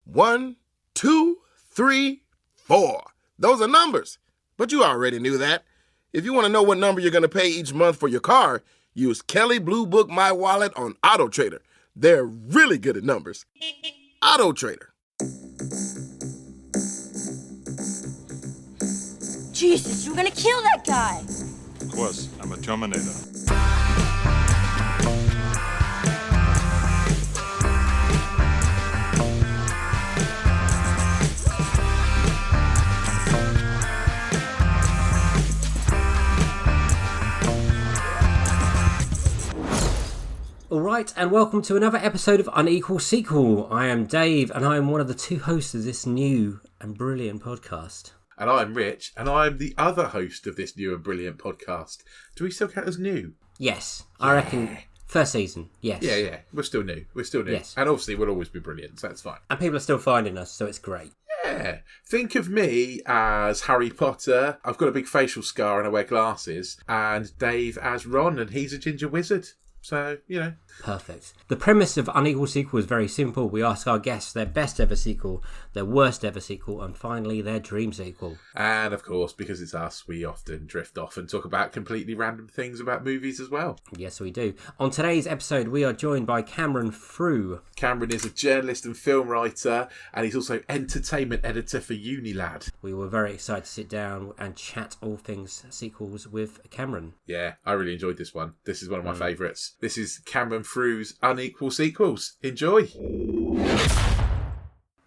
1, 2, 3, 4. Those are numbers, but you already knew that. If you want to know what number you're going to pay each month for your car, use Kelly Blue Book My Wallet on Auto Trader. They're really good at numbers. Auto Trader. Jesus, you're gonna kill that guy! Of course, I'm a Terminator. Alright, and welcome to another episode of Unequal Sequel. I am Dave, and I am one of the two hosts of this new and brilliant podcast. And I'm Rich, and I'm the other host of this new and brilliant podcast. Do we still count as new? Yes, I reckon first season, yes. Yeah, we're still new. Yes. And obviously we'll always be brilliant, so that's fine. And people are still finding us, so it's great. Yeah. Think of me as Harry Potter. I've got a big facial scar and I wear glasses. And Dave as Ron, and he's a ginger wizard. So, you know. Perfect. The premise of Unequal Sequel is very simple. We ask our guests their best ever sequel, their worst ever sequel, and finally their dream sequel. And of course, because it's us, we often drift off and talk about completely random things about movies as well. Yes, we do. On today's episode, we are joined by Cameron Frew. Cameron is a journalist and film writer, and he's also entertainment editor for UniLad. We were very excited to sit down and chat all things sequels with Cameron. Yeah, I really enjoyed this one. This is one of my favourites. This is Cameron Frew's Unequal Sequels. Enjoy!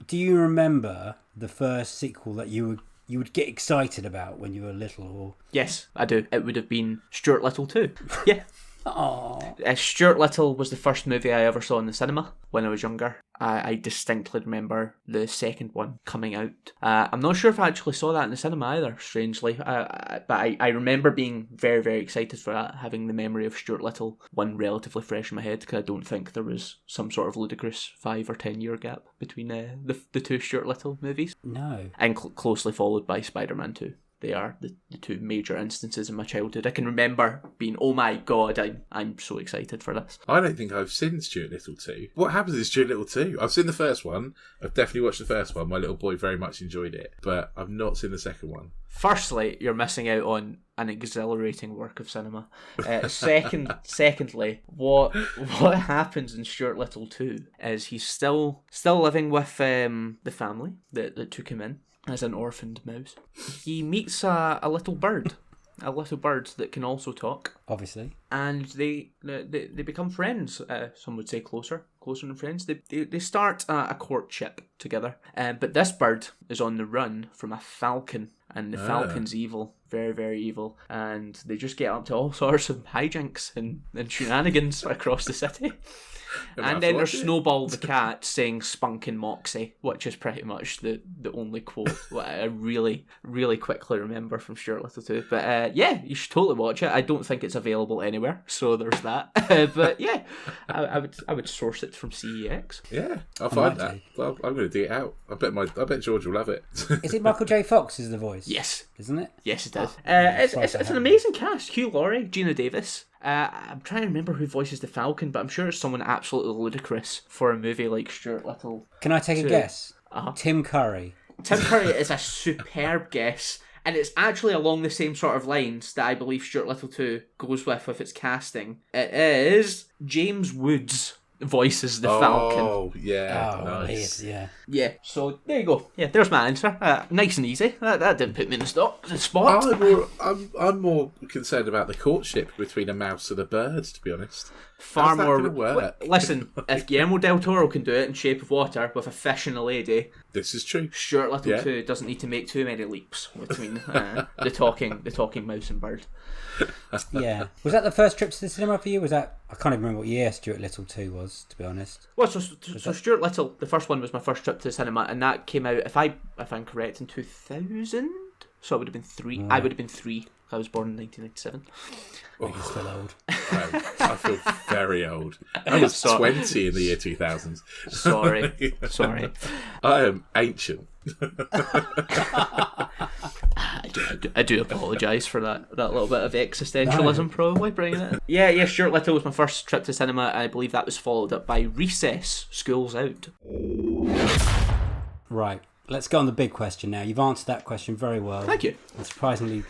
Do you remember the first sequel that you would get excited about when you were little? Or Yes, I do. It would have been Stuart Little 2. Yeah. Aww. Stuart Little was the first movie I ever saw in the cinema when I was younger. I distinctly remember the second one coming out. I'm not sure if I actually saw that in the cinema either, strangely. But I remember being very, very excited for that, having the memory of Stuart Little one relatively fresh in my head, because I don't think there was some sort of ludicrous 5 or 10 year gap between the two Stuart Little movies. No. And closely followed by Spider-Man 2. They are the two major instances in my childhood. I can remember being, oh my god, I'm so excited for this. I don't think I've seen Stuart Little 2. What happens in Stuart Little 2? I've seen the first one. I've definitely watched the first one. My little boy very much enjoyed it. But I've not seen the second one. Firstly, you're missing out on an exhilarating work of cinema. Secondly, what happens in Stuart Little 2 is he's still living with the family that took him in as an orphaned mouse. He meets a little bird. A little bird that can also talk. Obviously. And they become friends. Some would say closer than friends. They start a courtship together. But this bird is on the run from a falcon. And the falcon's evil. Very, very evil. And they just get up to all sorts of hijinks and shenanigans across the city. And then there's Snowball the cat saying spunk and moxie, which is pretty much the only quote that I really, really quickly remember from Stuart Little 2. But yeah, you should totally watch it. I don't think it's available anywhere, so there's that. But yeah, I would source it from CEX. Yeah, I'll find that. Well, I'm going to dig it out. I bet George will love it. Is it Michael J. Fox is the voice? Yes. Isn't it? Yes, it is. It's an amazing cast. Hugh Laurie, Gina Davis. I'm trying to remember who voices the Falcon, but I'm sure it's someone absolutely ludicrous for a movie like Stuart Little. Can I take a guess? Tim Curry. Tim Curry is a superb guess, and it's actually along the same sort of lines that I believe Stuart Little 2 goes with its casting. It is James Woods voices the Falcon. Oh, yeah. Oh, nice. Yeah. Yeah, so there you go. Yeah, there's my answer. Nice and easy. That didn't put me in the spot. I'm more concerned about the courtship between a mouse and a bird, to be honest. Far How's that more. gonna work? Listen, if Guillermo del Toro can do it in Shape of Water with a fish and a lady, This is true. Stuart Little 2 doesn't need to make too many leaps between the talking mouse and bird. Yeah. Was that the first trip to the cinema for you? Was that? I can't even remember what year Stuart Little 2 was, to be honest. Well, so Stuart Little, the first one was my first trip to the cinema, and that came out, if I'm correct, in 2000. So I would have been 3. I would have been 3. I was born in 1997. You're still old. I feel very old. I was 20 in the year 2000. Sorry. I am ancient. I do apologise for that little bit of existentialism, probably bringing it in. Yeah, Stuart Little was my first trip to cinema, and I believe that was followed up by Recess, School's Out. Right. Let's go on the big question now. You've answered that question very well. Thank you. And surprisingly,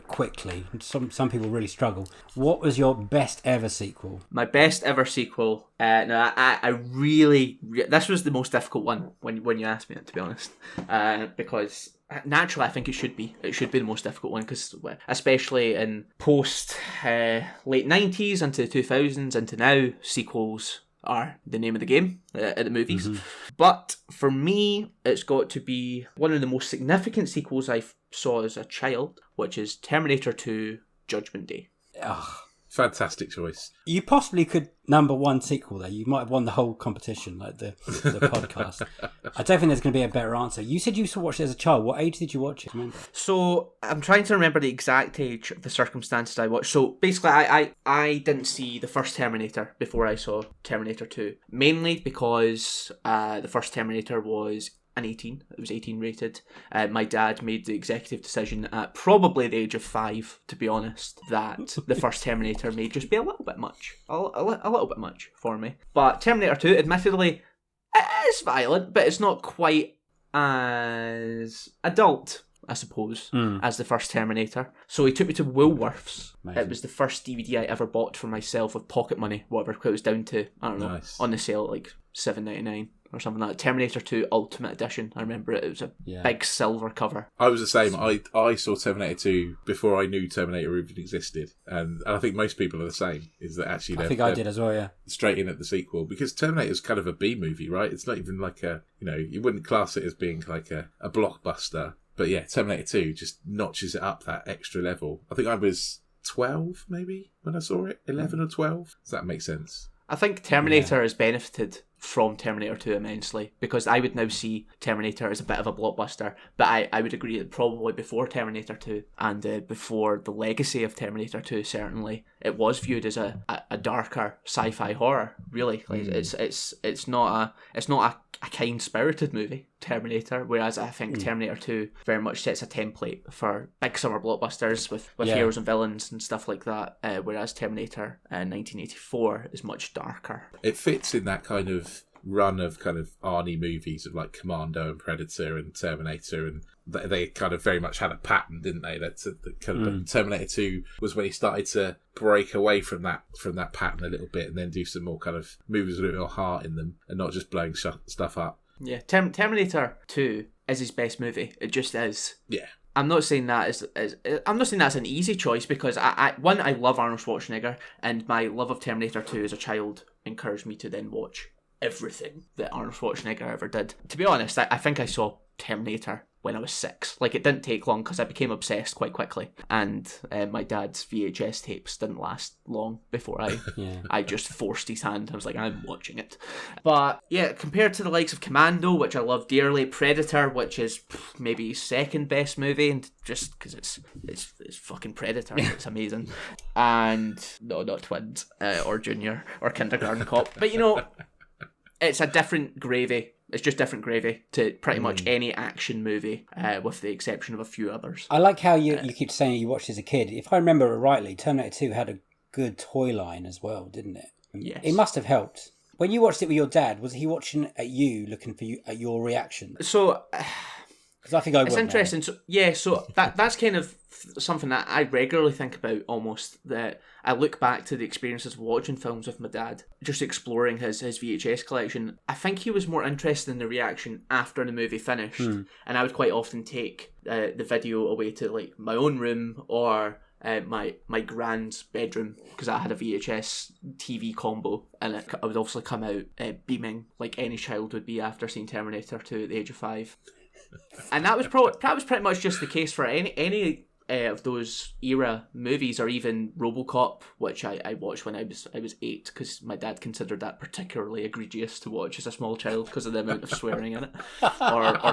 quickly. Some people really struggle. What was your best ever sequel? My best ever sequel. No, I really. This was the most difficult one when you asked me it, to be honest. Because naturally, I think it should be. It should be the most difficult one because, especially in post late 90s into the 2000s into now, sequels are the name of the game at the movies. Mm-hmm. But for me, it's got to be one of the most significant sequels I saw as a child, which is Terminator 2 Judgment Day. Ugh. Fantastic choice. You possibly could number one sequel there. You might have won the whole competition, like the podcast. I don't think there's going to be a better answer. You said you watched it as a child. What age did you watch it? Remember? So I'm trying to remember the exact age of the circumstances I watched. So basically, I didn't see the first Terminator before I saw Terminator 2. Mainly because the first Terminator was an 18. It was 18 rated. My dad made the executive decision at probably the age of 5, to be honest, that the first Terminator may just be a little bit much. A little bit much for me. But Terminator 2, admittedly, it is violent, but it's not quite as adult, I suppose, as the first Terminator. So he took me to Woolworths. Amazing. It was the first DVD I ever bought for myself with pocket money, whatever, because it was down to, I don't know, nice. On the sale at like $7.99. Or something like that. Terminator 2 Ultimate Edition. I remember it. It was a big silver cover. I was the same. I saw Terminator 2 before I knew Terminator even existed. And I think most people are the same. Is that actually... I think I did as well, yeah. Straight in at the sequel. Because Terminator's kind of a B movie, right? It's not even like a... you wouldn't class it as being like a blockbuster. But yeah, Terminator 2 just notches it up that extra level. I think I was 12, maybe, when I saw it. 11 or 12. Does that make sense? I think Terminator has benefited from Terminator 2 immensely, because I would now see Terminator as a bit of a blockbuster, but I would agree that probably before Terminator 2 and before the legacy of Terminator 2, certainly, it was viewed as a darker sci-fi horror, really. Like, it's not a kind-spirited movie, Terminator, whereas I think Terminator 2 very much sets a template for big summer blockbusters with heroes and villains and stuff like that, whereas Terminator 1984 is much darker. It fits in that kind of run of kind of Arnie movies of like Commando and Predator and Terminator, and they kind of very much had a pattern, didn't they? That's kind of Terminator 2 was when he started to break away from that pattern a little bit, and then do some more kind of movies with a little heart in them, and not just blowing stuff up. Yeah, Terminator 2 is his best movie. It just is. Yeah. I'm not saying that I'm not saying that's an easy choice, because I love Arnold Schwarzenegger, and my love of Terminator 2 as a child encouraged me to then watch everything that Arnold Schwarzenegger ever did. To be honest, I think I saw Terminator when I was 6. Like, it didn't take long because I became obsessed quite quickly, and my dad's VHS tapes didn't last long before I just forced his hand. I was like, I'm watching it. But yeah, compared to the likes of Commando, which I love dearly, Predator, which is maybe his second best movie, and just because it's fucking Predator, it's amazing. And no, not Twins or Junior or Kindergarten Cop, but it's a different gravy. It's just different gravy to pretty much any action movie, with the exception of a few others. I like how you keep saying you watched as a kid. If I remember it rightly, Terminator 2 had a good toy line as well, didn't it? Yes. It must have helped. When you watched it with your dad, was he watching at you, looking for you at your reaction? So... Because I think I would. It's interesting. So that's kind of something that I regularly think about almost. That I look back to the experiences of watching films with my dad, just exploring his VHS collection. I think he was more interested in the reaction after the movie finished, and I would quite often take the video away to like my own room or my grand's bedroom, because I had a VHS TV combo, and I would obviously come out beaming like any child would be after seeing Terminator 2 at the age of 5. And that was pretty much just the case for any of those era movies, or even RoboCop, which I watched when I was 8, because my dad considered that particularly egregious to watch as a small child because of the amount of swearing in it, or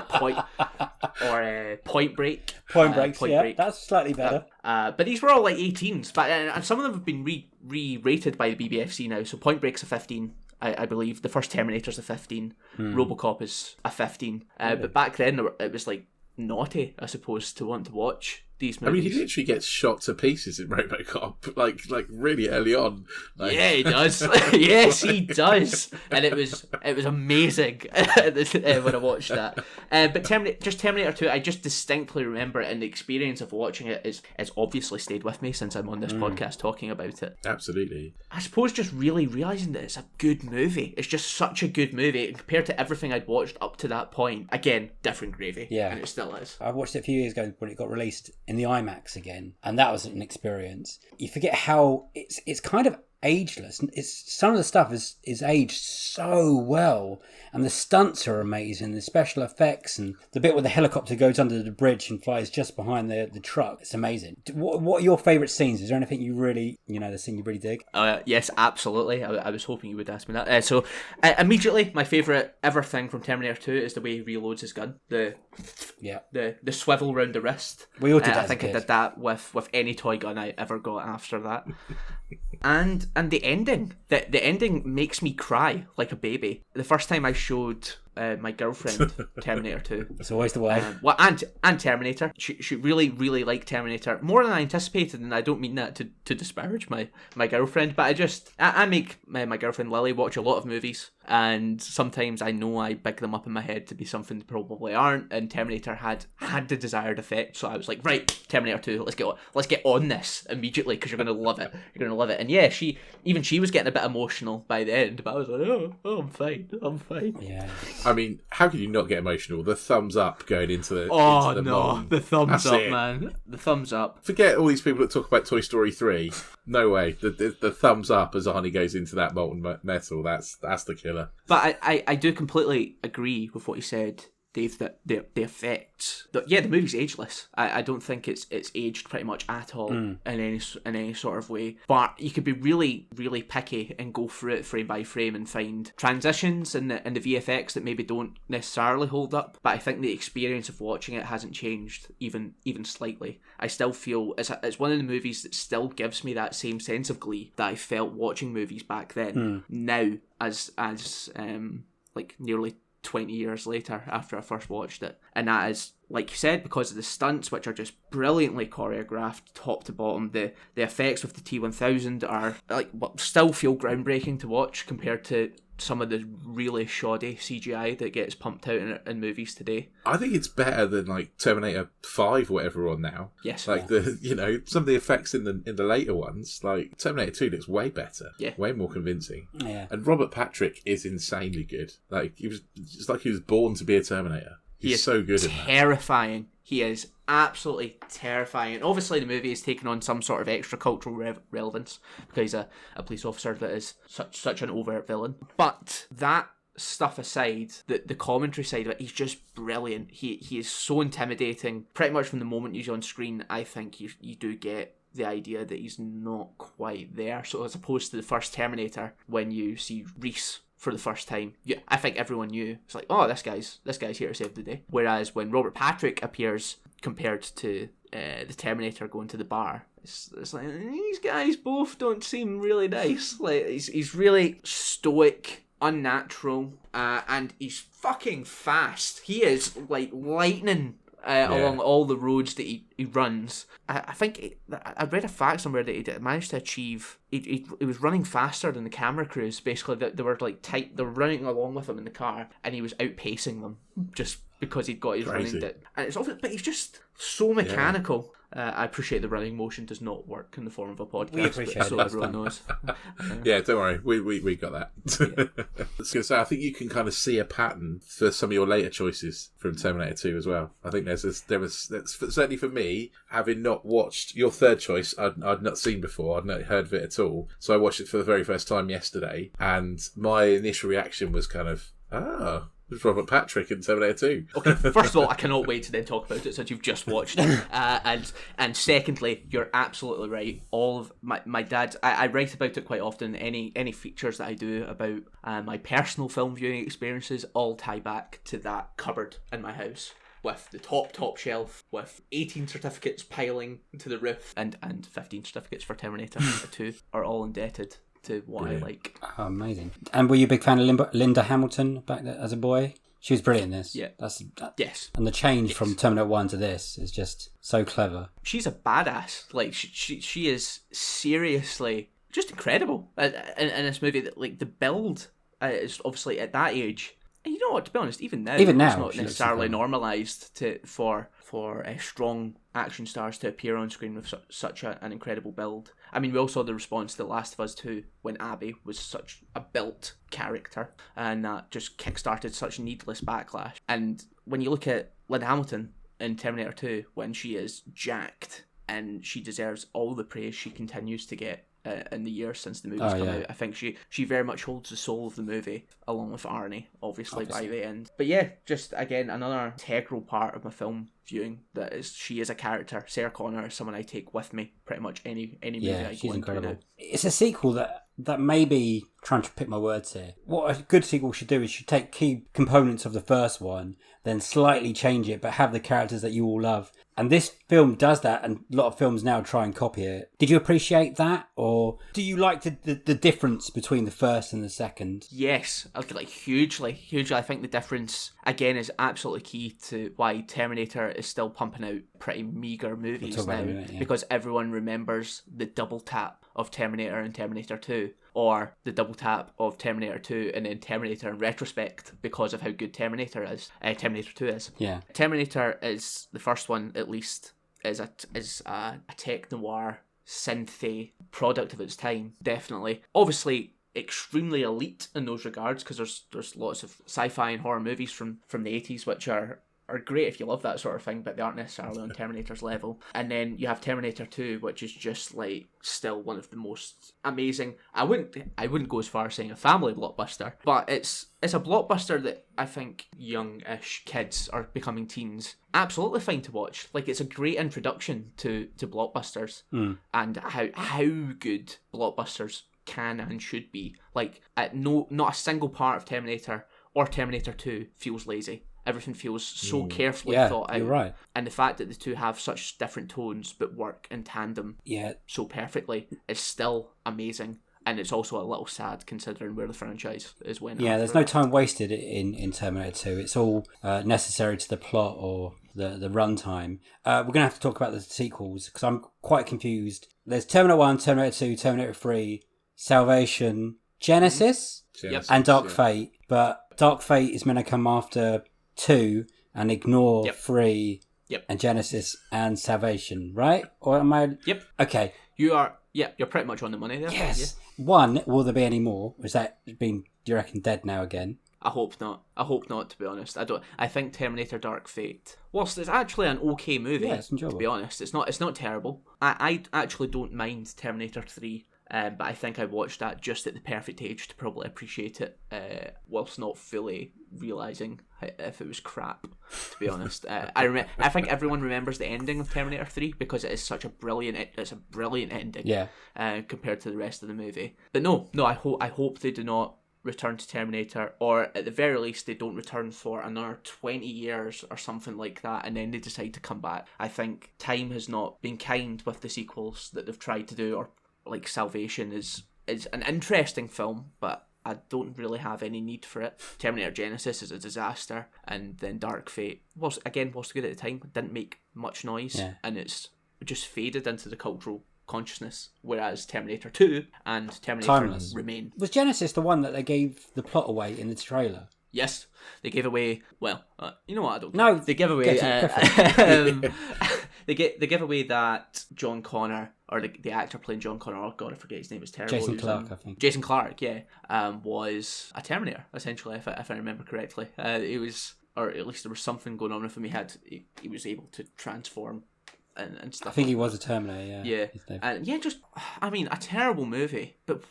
Point Break. Point Break, that's slightly better. But these were all like 18s, but and some of them have been re-rated by the BBFC now. So Point Break's a 15. I believe the first Terminator's a 15. RoboCop is a 15. But back then it was like naughty, I suppose, to want to watch these I mean, movies. he literally gets shot to pieces in RoboCop, like really early on. Like... Yeah, he does. Yes, he does, and it was amazing when I watched that. But Terminator 2, I just distinctly remember it, and the experience of watching it is obviously stayed with me since I'm on this podcast talking about it. Absolutely. I suppose just really realising that it's a good movie. It's just such a good movie, and compared to everything I'd watched up to that point. Again, different gravy. Yeah. And it still is. I watched it a few years ago when it got released in the IMAX again, and that was an experience. You forget how it's kind of ageless. It's some of the stuff is aged so well, and the stunts are amazing. The special effects and the bit where the helicopter goes under the bridge and flies just behind the truck. It's amazing. What are your favourite scenes? Is there anything you really, the scene you really dig? Yes, absolutely. I was hoping you would ask me that. So immediately, my favourite ever thing from Terminator 2 is the way he reloads his gun. The swivel round the wrist. We all did that. I think I did that with any toy gun I ever got after that. And the ending. The ending makes me cry like a baby. The first time I showed my girlfriend Terminator 2. It's always the way. And Terminator. She really, really liked Terminator. More than I anticipated, and I don't mean that to disparage my girlfriend, but I make my girlfriend Lily watch a lot of movies, and sometimes I know I big them up in my head to be something they probably aren't, and Terminator had the desired effect, so I was like, right, Terminator 2, let's get on this immediately, because you're going to love it. You're going to love it. And yeah, she was getting a bit emotional by the end, but I was like, oh I'm fine. Yeah. I mean, how can you not get emotional? The thumbs up going into the mom. The thumbs That's up, it. man. The thumbs up. Forget all these people that talk about Toy Story 3. No way. The thumbs up as Arnie goes into that molten metal, that's the killer. But I do completely agree with what you said, Dave, that the effects. The movie's ageless. I don't think it's aged pretty much at all in any sort of way. But you could be really, really picky and go through it frame by frame and find transitions and the VFX that maybe don't necessarily hold up. But I think the experience of watching it hasn't changed even slightly. I still feel it's one of the movies that still gives me that same sense of glee that I felt watching movies back then. Now, as like nearly 20 years later after I first watched it. And that is, like you said, because of the stunts, which are just brilliantly choreographed top to bottom. The effects with the T-1000 are still feel groundbreaking to watch compared to some of the really shoddy CGI that gets pumped out in movies today. I think it's better than like Terminator 5 or whatever on now. Yes. Like some of the effects in the later ones, like Terminator 2 looks way better. Yeah. Way more convincing. Yeah. And Robert Patrick is insanely good. Like he was born to be a Terminator. He's so good in that. Terrifying. He is absolutely terrifying. And obviously the movie is taking on some sort of extra cultural relevance because he's a police officer that is such an overt villain. But that stuff aside, the commentary side of it, he's just brilliant. He is so intimidating. Pretty much from the moment he's on screen, I think you do get the idea that he's not quite there. So as opposed to the first Terminator, when you see Reese for the first time, I think everyone knew. It's like, oh, this guy's here to save the day. Whereas when Robert Patrick appears, compared to the Terminator going to the bar, it's like, these guys both don't seem really nice. Like he's really stoic, unnatural, and he's fucking fast. He is like lightning. Along all the roads that he runs. I think I read a fact somewhere that he managed to achieve. He was running faster than the camera crews. Basically, they were like tight. They were running along with him in the car, and he was outpacing them just because he'd got his running bit. And it's obvious, but he's just so mechanical. I appreciate the running motion does not work in the form of a podcast. We appreciate so it. everyone knows. Yeah, don't worry, we got that. I was going to say, I think you can kind of see a pattern for some of your later choices from Terminator 2 as well. I think that's certainly for me, having not watched your third choice, I'd not seen before, I'd not heard of it at all. So I watched it for the very first time yesterday, and my initial reaction was kind of, there's Robert Patrick in Terminator 2. Okay, first of all, I cannot wait to then talk about it since you've just watched it. And secondly, you're absolutely right. All of my dad, I write about it quite often. Any features that I do about my personal film viewing experiences all tie back to that cupboard in my house, with the top shelf, with 18 certificates piling to the roof, and 15 certificates for Terminator 2 are all indebted to what I like. Oh, amazing. And were you a big fan of Linda Hamilton back there as a boy? She was brilliant in this. Yeah. Yes. And the change from Terminator 1 to this is just so clever. She's a badass. Like, she is seriously just incredible in this movie. That, like, the build is obviously at that age. And you know what? To be honest, even now, it's not necessarily normalised for strong action stars to appear on screen with such an incredible build. I mean, we all saw the response to The Last of Us 2 when Abby was such a built character, and that just kickstarted such needless backlash. And when you look at Linda Hamilton in Terminator 2, when she is jacked, and she deserves all the praise she continues to get in the years since the movie's come out. I think she very much holds the soul of the movie, along with Arnie, obviously by the end. But yeah, just again, another integral part of my film viewing, that is, she is a character. Sarah Connor is someone I take with me pretty much any movie I go into now. It's a sequel that maybe, trying to pick my words here, what a good sequel should do is should take key components of the first one, then slightly change it, but have the characters that you all love. And this film does that, and a lot of films now try and copy it. Did you appreciate that, or do you like the difference between the first and the second? Yes, like hugely. I think the difference, again, is absolutely key to why Terminator is still pumping out pretty meagre movies now, because everyone remembers the double tap of Terminator and Terminator 2, or the double tap of Terminator 2 and then Terminator in retrospect because of how good Terminator 2 is. Yeah. Terminator is, the first one at least, is a tech-noir synthy product of its time, definitely. Obviously, extremely elite in those regards, because there's lots of sci-fi and horror movies from the 80s which are great if you love that sort of thing, but they aren't necessarily on Terminator's level. And then you have Terminator 2, which is just like still one of the most amazing, I wouldn't go as far as saying a family blockbuster, but it's a blockbuster that I think young-ish kids are becoming teens absolutely fine to watch. Like, it's a great introduction to blockbusters and how good blockbusters can and should be. Like, not a single part of Terminator or Terminator 2 feels lazy. Everything feels so carefully thought out. You're right. And the fact that the two have such different tones but work in tandem so perfectly is still amazing. And it's also a little sad considering where the franchise is went. Yeah, there's no time wasted in Terminator 2. It's all necessary to the plot or the runtime. We're going to have to talk about the sequels because I'm quite confused. There's Terminator 1, Terminator 2, Terminator 3, Salvation, Genesis, and Dark Fate. But Dark Fate is meant to come after 2 and ignore 3 and Genesis and Salvation, right? Or am I? Yep. Okay. You're pretty much on the money there. Yes. Yeah. 1, will there be any more? Is that been, do you reckon, dead now again? I hope not, to be honest. I think Terminator Dark Fate, whilst it's actually an okay movie, it's enjoyable. To be honest, it's not terrible. I actually don't mind Terminator 3. But I think I watched that just at the perfect age to probably appreciate it, whilst not fully realising if it was crap, to be honest. I think everyone remembers the ending of Terminator 3 because it is such a brilliant ending compared to the rest of the movie. But no, I hope they do not return to Terminator, or at the very least they don't return for another 20 years or something like that, and then they decide to come back. I think time has not been kind with the sequels that they've tried to do, or like Salvation is an interesting film, but I don't really have any need for it. Terminator Genesis is a disaster, and then Dark Fate was good at the time, didn't make much noise, and it's just faded into the cultural consciousness, whereas Terminator 2 and Terminator remain. Was Genesis the one that they gave the plot away in the trailer? Yes, they gave away. Well, you know what? I don't. No, they give away. They give away that John Connor, or the actor playing John Connor. Oh God, I forget his name. It's terrible. Jason Clarke, I think. Jason Clarke, was a Terminator essentially, if I remember correctly. He was, or at least there was something going on with him. He was able to transform and stuff. I think he was a Terminator. Yeah. And a terrible movie, but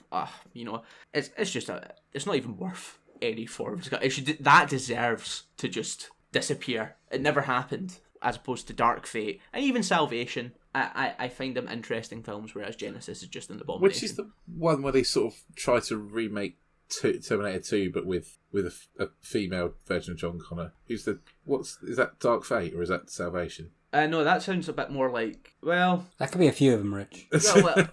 it's just it's not even worth any form. That deserves to just disappear. It never happened, as opposed to Dark Fate and even Salvation. I find them interesting films, whereas Genesis is just an abomination. Which is the one where they sort of try to remake Terminator 2, but with a female version of John Connor. Is that Dark Fate or is that Salvation? No, that sounds a bit more like, well... That could be a few of them, Rich.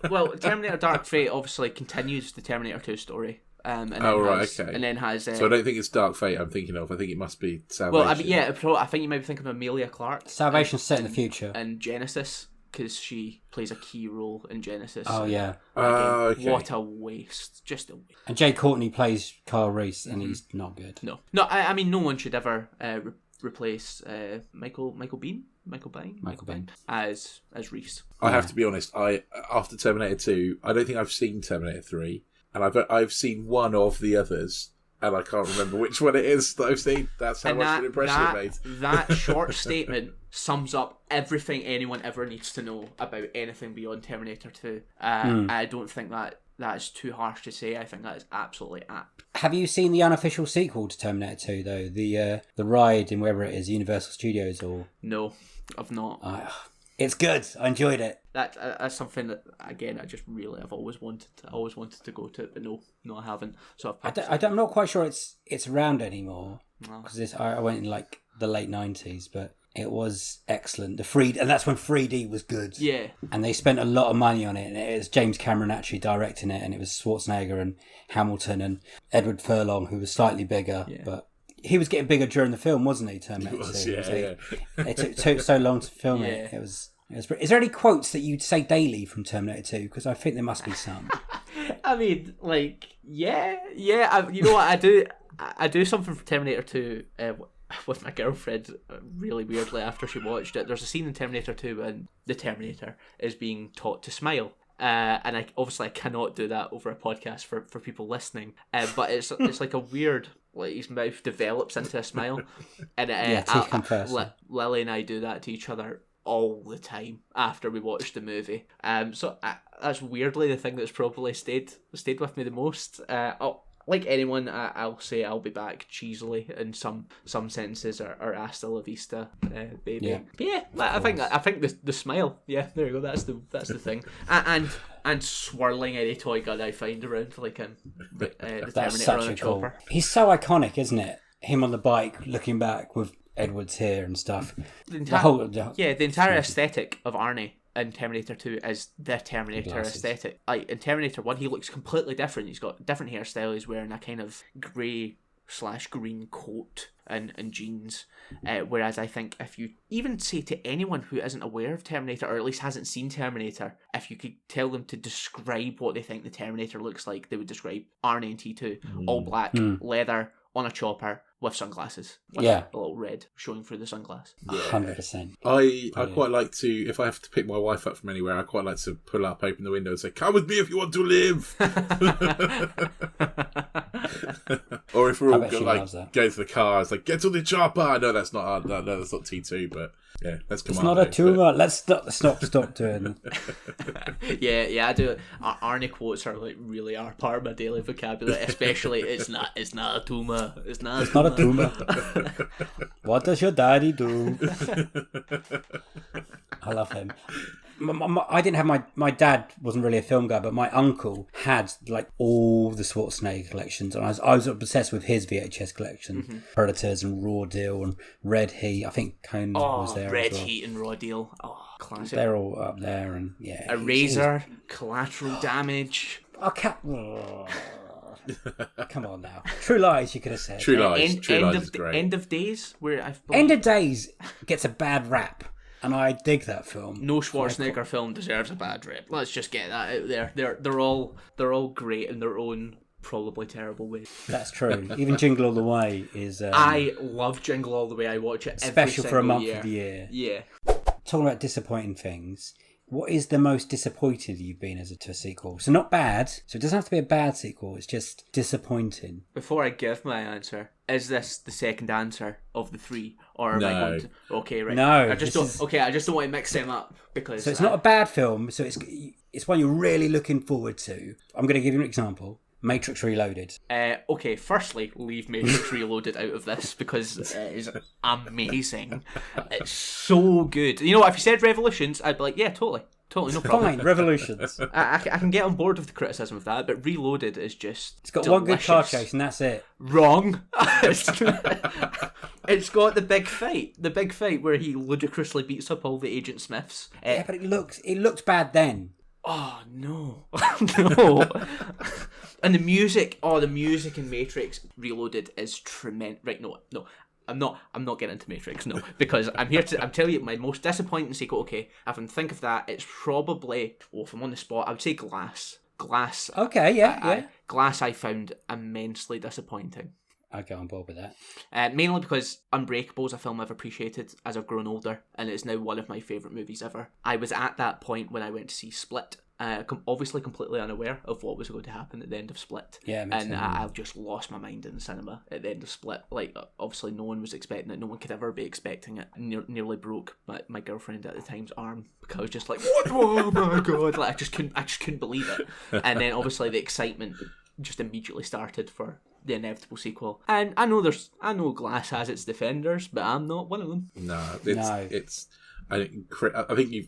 Well, Terminator Dark Fate obviously continues the Terminator 2 story. and then okay. And then has. So I don't think it's Dark Fate I'm thinking of. I think it must be Salvation. Well, I mean, I think you might be thinking of Amelia Clark. Salvation's set in the future. And Genesis, because she plays a key role in Genesis. Oh, yeah. Okay. What a waste. Just a waste. And Jay Courtney plays Kyle Reese, and he's not good. No, I mean, no one should ever replace Michael Biehn as Reese. I have to be honest. After Terminator 2, I don't think I've seen Terminator 3, and I've seen one of the others, and I can't remember which one it is that I've seen. That's how much of an impression it made. That short statement sums up everything anyone ever needs to know about anything beyond Terminator 2. I don't think that's too harsh to say. I think that is absolutely apt. Have you seen the unofficial sequel to Terminator 2, though? The ride in wherever it is, Universal Studios or... No, I've not. It's good. I enjoyed it. That's something that, again, I've always wanted to go to, but no, I haven't. So I'm not quite sure it's around anymore, because I went in like the late 90s, but it was excellent. And that's when 3D was good. Yeah. And they spent a lot of money on it, and it was James Cameron actually directing it, and it was Schwarzenegger and Hamilton and Edward Furlong, who was slightly bigger, but he was getting bigger during the film, wasn't he? Terminator 2. It took so long to film it. It was. Is there any quotes that you'd say daily from Terminator 2? Because I think there must be some. I mean, like, you know what I do? I do something for Terminator 2 with my girlfriend really weirdly after she watched it. There's a scene in Terminator 2 when the Terminator is being taught to smile. And I cannot do that over a podcast for people listening. But it's like a weird, like his mouth develops into a smile. And Lily and I do that to each other all the time after we watch the movie. So that's weirdly the thing that's probably stayed with me the most. Like anyone, I'll say I'll be back cheesily in some sentences, or hasta la vista, baby. Yeah. But yeah, I think the smile. Yeah, there you go. That's the thing. And swirling any toy gun I find around, like the Terminator on a chopper. He's so iconic, isn't it? Him on the bike, looking back with Edwards here and stuff. The entire aesthetic of Arnie in Terminator 2 is the Terminator aesthetic. Like in Terminator 1, he looks completely different. He's got a different hairstyle. He's wearing a kind of grey/green coat and jeans. Whereas I think if you even say to anyone who isn't aware of Terminator, or at least hasn't seen Terminator, if you could tell them to describe what they think the Terminator looks like, they would describe Arnie in T2. All black, leather, on a chopper, with sunglasses. With a little red showing through the sunglass. 100%. I quite like to, if I have to pick my wife up from anywhere, I quite like to pull up, open the window and say, "Come with me if you want to live." Or if we're all going to the car, it's like, "Get to the chopper." I know that's not T2, but yeah, that's Commando. It's not a tumor. Let's stop doing it. Yeah, I do. Arnie quotes are like really are part of my daily vocabulary, especially it's not a tumor. It's not a tumor. What does your daddy do? I love him. I didn't have my dad wasn't really a film guy, but my uncle had like all the Schwarzenegger collections, and I was obsessed with his VHS collection, Predators and Raw Deal and Red Heat. I think Conan was there. Red as well. Heat and Raw Deal. Oh, classic. They're all up there, and Eraser, Collateral Damage. Come on now. True Lies, you could have said. True Lies is great. End of Days, End of Days gets a bad rap, and I dig that film. No Schwarzenegger film deserves a bad rap. Let's just get that out there. They're all great in their own probably terrible way. That's true. Even Jingle All the Way is. I love Jingle All the Way. I watch it every special for a month year. of the year. Yeah. Talking about disappointing things. What is the most disappointed you've been to a sequel? So not bad. So it doesn't have to be a bad sequel. It's just disappointing. Before I give my answer, is this the second answer of the three, or am I going to? Okay, right. No. I just don't want to mix them up because. So it's not a bad film. So it's one you're really looking forward to. I'm going to give you an example. Matrix Reloaded. Okay, firstly, leave Matrix Reloaded out of this because it is amazing. It's so good. You know what, if you said Revolutions, I'd be like, yeah, totally, no problem. Fine, Revolutions. I can get on board with the criticism of that, but Reloaded is just It's got delicious. one good car chase and that's it. Wrong. It's got the big fight where he ludicrously beats up all the Agent Smiths. Yeah, but it looked bad then. Oh no, no! And the music in Matrix Reloaded is tremendous. Right? No. I'm not getting into Matrix, no, because I'm telling you my most disappointing sequel. Okay, if I can think of that, it's probably, if I'm on the spot, I would say Glass. Okay, yeah. Glass I found immensely disappointing. I go on board with that. Mainly because Unbreakable is a film I've appreciated as I've grown older, and it's now one of my favourite movies ever. I was at that point when I went to see Split, obviously completely unaware of what was going to happen at the end of Split. Yeah, and I just lost my mind in the cinema at the end of Split. Like, obviously no one was expecting it, no one could ever be expecting it. Nearly broke my girlfriend at the time's arm, because I was just like, what? Oh my god! Like, I just couldn't believe it. And then obviously the excitement just immediately started for the inevitable sequel. And I know Glass has its defenders, but I'm not one of them. No. I think you've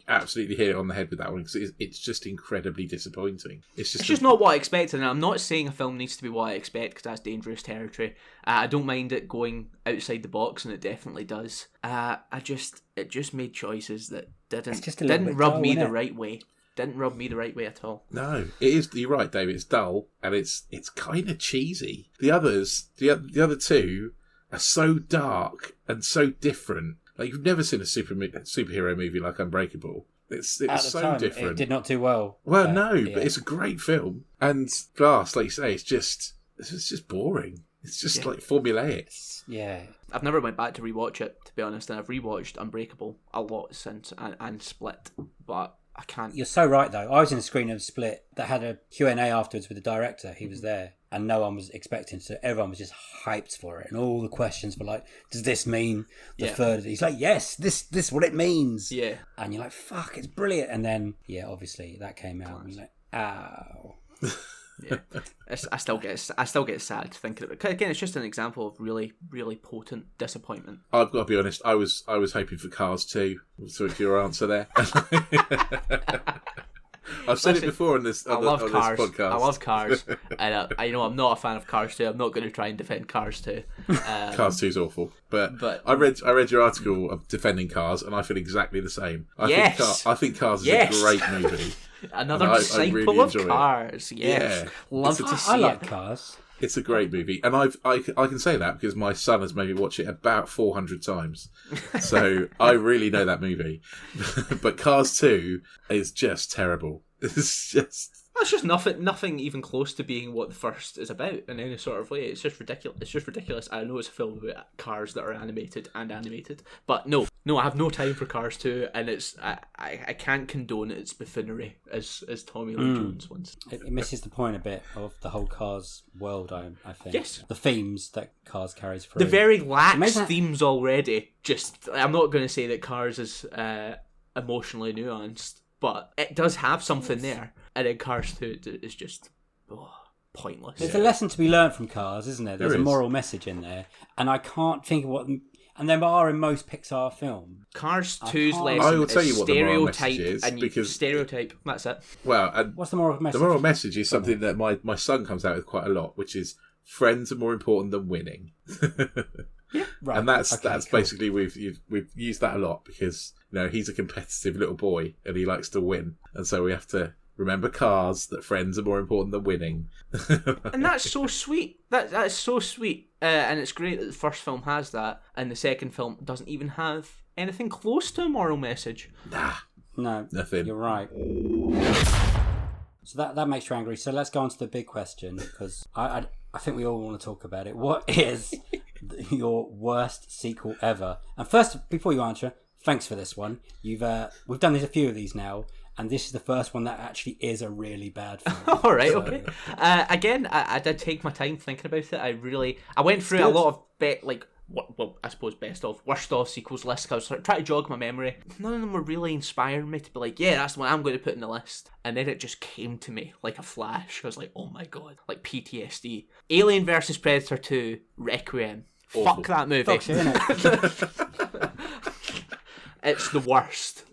absolutely hit it on the head with that one, because it's just incredibly disappointing. It's just not what I expected, and I'm not saying a film needs to be what I expect, because that's dangerous territory. I don't mind it going outside the box, and it definitely does. It just made choices that didn't rub me the right way. Didn't rub me the right way at all. No, it is. You're right, David. It's dull and it's kind of cheesy. The other two are so dark and so different. Like, you've never seen a superhero movie like Unbreakable. It was so time, different. It did not do well. Well, no, but it's a great film. And Glass, like you say, it's just boring. It's just like formulaic. Yeah. I've never went back to rewatch it, to be honest, and I've rewatched Unbreakable a lot since and Split, but I can't. You're so right, though. I was in a screening of Split that had a Q&A afterwards with the director. He was there, and no one was expecting, so everyone was just hyped for it. And all the questions were like, does this mean the third? He's like, yes, this is what it means. Yeah. And you're like, fuck, it's brilliant. And then, obviously, that came out, and you're like, ow. Yeah, I still get sad thinking of it. Again, it's just an example of really, really potent disappointment. I've got to be honest. I was hoping for Cars 2. So if your answer there, I've said it before on this podcast. I love Cars, and I'm not a fan of Cars 2. I'm not going to try and defend Cars 2. Cars 2 is awful, but I read your article of defending Cars, and I feel exactly the same. I think Cars is a great movie. Another disciple of Cars. Yes. Yeah. Love to see I like it. Cars. It's a great movie, and I can say that because my son has made me watch it about 400 times, so I really know that movie. But Cars 2 is just terrible. It's just nothing even close to being what the first is about in any sort of way. It's just ridiculous. I know it's a film about cars that are animated, but no, I have no time for Cars 2, and I can't condone its buffoonery as Tommy Lee Jones once. It misses the point a bit of the whole Cars world, I think. Yes. The themes that Cars carries through. The very lax themes already. I'm not going to say that Cars is emotionally nuanced, but it does have something there. And then Cars 2 is just pointless. There's a lesson to be learned from Cars, isn't there? There's a moral message in there. And I can't think of what... And there are in most Pixar films. Cars 2's lesson I will tell you is what the moral message stereotype, is, and you stereotype. That's it. Well, and what's the moral message? The moral message is something that my son comes out with quite a lot, which is friends are more important than winning. Yeah, right. And that's basically we've used that a lot because he's a competitive little boy and he likes to win, and so we have to remember Cars, that friends are more important than winning. And that's so sweet. That's so sweet. And it's great that the first film has that, and the second film doesn't even have anything close to a moral message. Nah. No. Nothing. You're right. So that makes you angry. So let's go on to the big question, because I think we all want to talk about it. What is your worst sequel ever? And first, before you answer, thanks for this one. We've done a few of these now, and this is the first one that actually is a really bad film. All right, okay. Again, I did take my time thinking about it. I went through a lot of I suppose best of, worst of sequels lists, because I was trying to jog my memory. None of them were really inspiring me to be like, yeah, that's the one I'm going to put in the list. And then it just came to me like a flash. I was like, oh my god, like PTSD. Alien vs Predator 2 Requiem. Awful. Fuck that movie. Fuck shit, innit? It's the worst.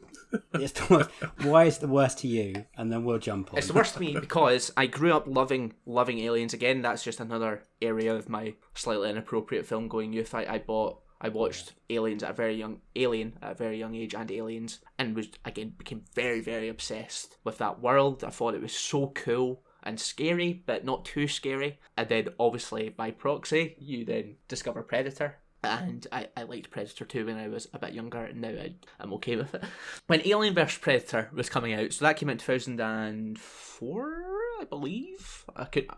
It's the worst. Why is it the worst to you? And then we'll jump on. It's the worst to me because I grew up loving Aliens. Again, that's just another area of my slightly inappropriate film-going youth. I bought I watched Alien at a very young age, and Aliens, and became very, very obsessed with that world. I thought it was so cool and scary, but not too scary. And then obviously by proxy, you then discover Predator. And I liked Predator 2 when I was a bit younger, and now I'm okay with it. When Alien vs Predator was coming out, so that came out in 2004, I believe.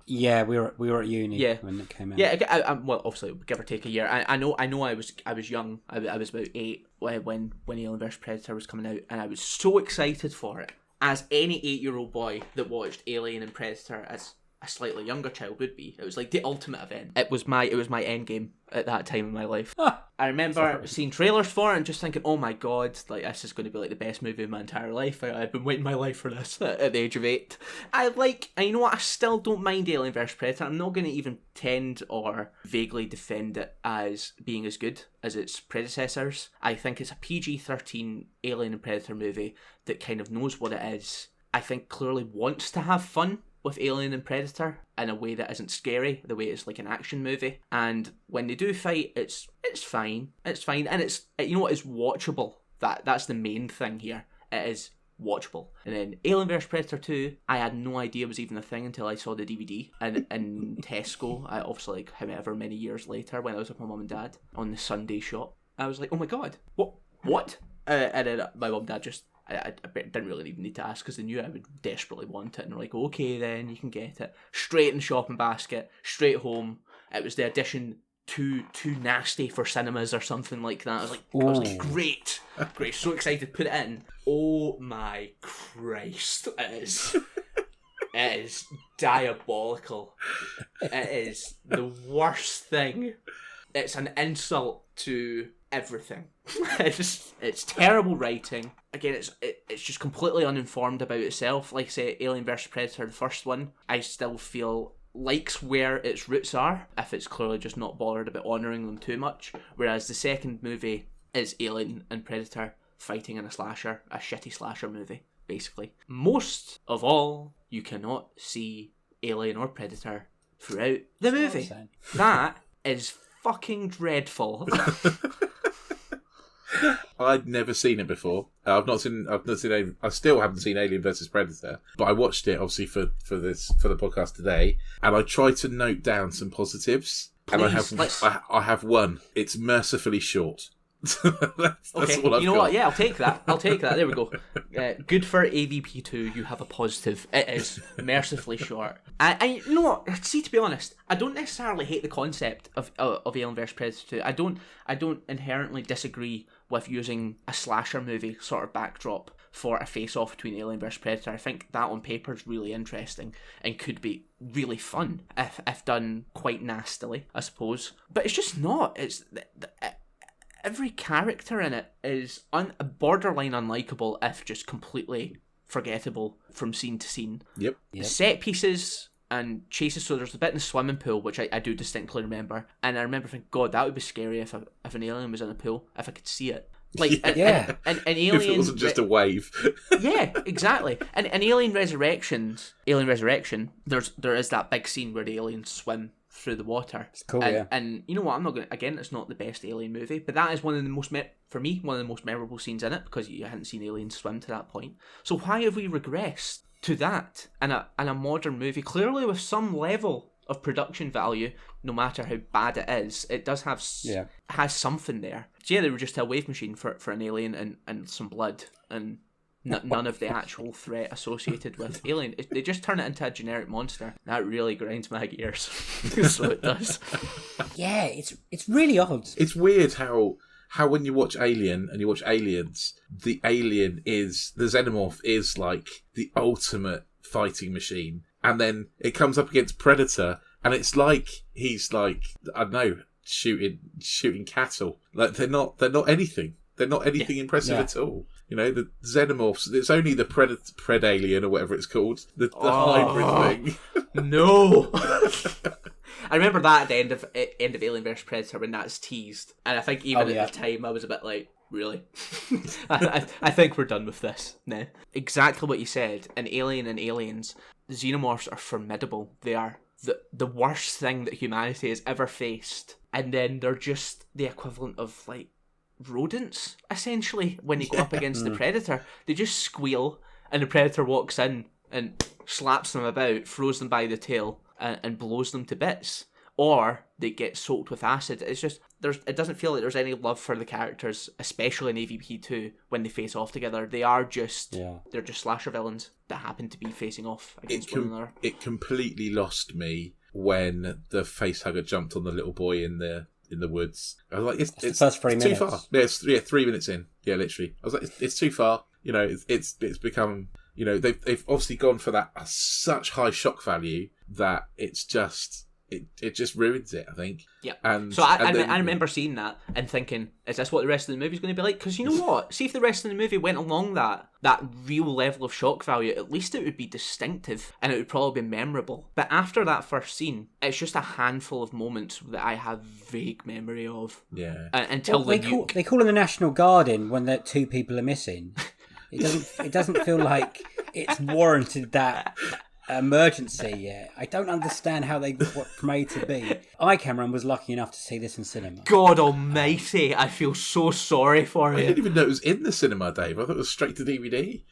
Yeah, we were at uni when it came out. Yeah, well, obviously, give or take a year. I know. I was young. I was about 8 when Alien vs Predator was coming out, and I was so excited for it, as any 8-year-old boy that watched Alien and Predator as a slightly younger child would be. It was like the ultimate event. It was my end game at that time in my life. I remember seeing trailers for it and just thinking, oh my god, like this is going to be like the best movie of my entire life. I've been waiting my life for this at the age of 8. And you know what, I still don't mind Alien vs Predator. I'm not going to even tend or vaguely defend it as being as good as its predecessors. I think it's a PG-13 Alien and Predator movie that kind of knows what it is. I think clearly wants to have fun with Alien and Predator in a way that isn't scary, the way it's like an action movie. And when they do fight, it's fine. It's fine, and it's, you know what, it's watchable. That's the main thing here. It is watchable. And then Alien vs Predator 2, I had no idea was even a thing until I saw the DVD in Tesco. Obviously, like however many years later, when I was with my mum and dad on the Sunday shop, I was like, oh my god, what? And then my mum and dad just, I didn't really even need to ask because they knew I would desperately want it, and they're like, okay then, you can get it. Straight in the shopping basket, straight home. It was the edition too nasty for cinemas or something like that. I was like, great, so excited, put it in. Oh my Christ, it is diabolical. It is the worst thing. It's an insult to everything. It's terrible writing. Again, it's just completely uninformed about itself. Like I say, Alien vs Predator, the first one, I still feel likes where its roots are, if it's clearly just not bothered about honouring them too much. Whereas the second movie is Alien and Predator fighting in a shitty slasher movie, basically. Most of all, you cannot see Alien or Predator throughout the movie. That is fucking dreadful. I'd never seen it before. I still haven't seen Alien vs Predator, but I watched it obviously for the podcast today, and I tried to note down some positives. Please, and I have one. It's mercifully short. that's okay, all I've you know got. what? Yeah, I'll take that. There we go. Good for AVP2. You have a positive. It is mercifully short. I you know what? See, to be honest, I don't necessarily hate the concept of Alien vs Predator 2. I don't inherently disagree with using a slasher movie sort of backdrop for a face-off between Alien vs Predator. I think that on paper is really interesting and could be really fun if done quite nastily, I suppose. But it's just not. Every character in it is borderline unlikable, if just completely forgettable from scene to scene. Yep. Set pieces and chases. So there's a bit in the swimming pool, which I do distinctly remember, and I remember thinking, God, that would be scary if an alien was in a pool, if I could see it. Like, yeah. An alien. If it wasn't just a wave. Yeah, exactly. And Alien Resurrection, there is that big scene where the aliens swim through the water. It's cool, and you know what? I'm not going to, again, it's not the best Alien movie, but that is one of the most memorable scenes in it, because you hadn't seen aliens swim to that point. So why have we regressed to that in a modern movie, clearly with some level of production value, no matter how bad it is? It does have has something there. So yeah, they were just a wave machine for an alien and some blood and none of the actual threat associated with Alien. They just turn it into a generic monster. That really grinds my gears. So it does. Yeah, it's really odd. It's weird how when you watch Alien and you watch Aliens, the xenomorph is like the ultimate fighting machine, and then it comes up against Predator, and it's like he's like, I don't know, shooting cattle. Like they're not anything. They're not anything impressive at all. You know, the xenomorphs, it's only the Predalien or whatever it's called. The hybrid thing. No! I remember that at the end of Alien vs Predator when that's teased. And I think even at the time I was a bit like, really? I think we're done with this now. Exactly what you said. In Alien and Aliens, the xenomorphs are formidable. They are the worst thing that humanity has ever faced, and then they're just the equivalent of like rodents, essentially. When they go up against the predator, they just squeal, and the predator walks in and slaps them about, throws them by the tail, and blows them to bits. Or they get soaked with acid. It's just it doesn't feel like there's any love for the characters, especially in AVP2 when they face off together. They are just they're just slasher villains that happen to be facing off against one another. It completely lost me when the facehugger jumped on the little boy in the woods. I was like, it's the first 3 minutes. too far. Yeah, it's 3 minutes in. Yeah, literally. I was like, it's too far. You know, it's become. You know, they've obviously gone for that such high shock value that it's just. It just ruins it, I think. Yeah. And so I remember seeing that and thinking, is this what the rest of the movie's going to be like? Because you know what? See if the rest of the movie went along that real level of shock value, at least it would be distinctive and it would probably be memorable. But after that first scene, it's just a handful of moments that I have vague memory of. Yeah. Until they call in the National Guard in when the 2 people are missing. It doesn't feel like it's warranted that emergency yet. I don't understand how they got from A to B. Cameron was lucky enough to see this in cinema. God almighty, I feel so sorry for you. I didn't even know it was in the cinema, Dave. I thought it was straight to DVD.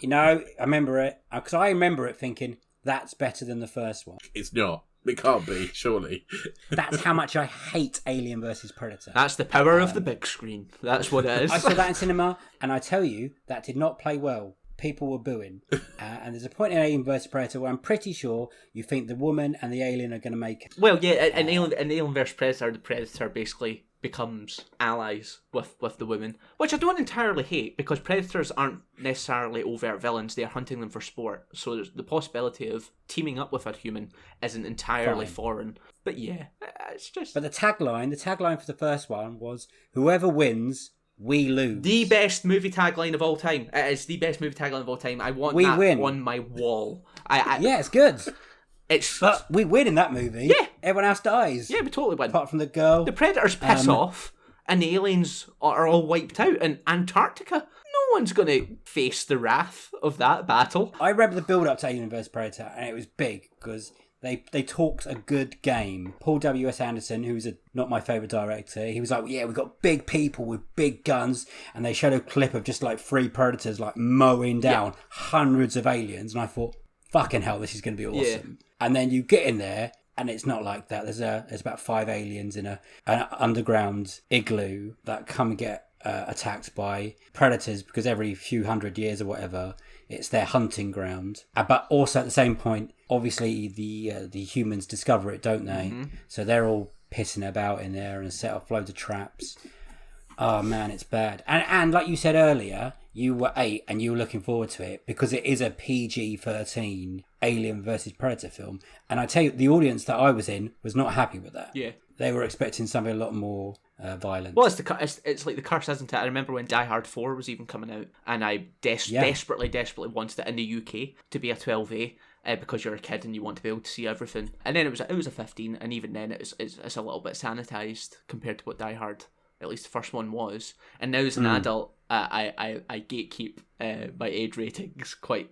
You know, I remember it because I remember it thinking that's better than the first one. It's not. It can't be, surely. That's how much I hate Alien vs Predator. That's the power of the big screen. That's what it is. I saw that in cinema, and I tell you, that did not play well. People were booing. And there's a point in Alien vs Predator where I'm pretty sure you think the woman and the alien are going to make it. Well, yeah, in Alien vs Predator, the Predator basically becomes allies with the women, which I don't entirely hate, because Predators aren't necessarily overt villains. They are hunting them for sport. So there's the possibility of teaming up with a human isn't entirely foreign. But yeah, it's just... But the tagline for the first one was, whoever wins... we lose. The best movie tagline of all time. It is the best movie tagline of all time. I want that win on my wall. Yeah, it's good. But we win in that movie. Yeah. Everyone else dies. Yeah, we totally win. Apart from the girl. The Predators piss off, and the aliens are all wiped out in Antarctica. No one's going to face the wrath of that battle. I remember the build-up to Alien vs Predator, and it was big, because... They talked a good game. Paul W.S. Anderson, who's not my favourite director, he was like, yeah, we've got big people with big guns. And they showed a clip of just like 3 predators like mowing down hundreds of aliens. And I thought, fucking hell, this is going to be awesome. Yeah. And then you get in there and it's not like that. There's about 5 aliens in an underground igloo that come and get attacked by predators, because every few hundred years or whatever, it's their hunting ground. But also at the same point, obviously the humans discover it, don't they? Mm-hmm. So they're all pissing about in there and set off loads of traps. Oh man, it's bad. And like you said earlier, you were 8 and you were looking forward to it because it is a PG-13 Alien versus Predator film. And I tell you, the audience that I was in was not happy with that. Yeah. They were expecting something a lot more violent. Well, it's like the curse, isn't it? I remember when Die Hard 4 was even coming out, and I desperately wanted it in the UK to be a 12A. Because you're a kid and you want to be able to see everything. And then it was a 15, and even then it's a little bit sanitised compared to what Die Hard, at least the first one, was. And now as an adult, I gatekeep my age ratings quite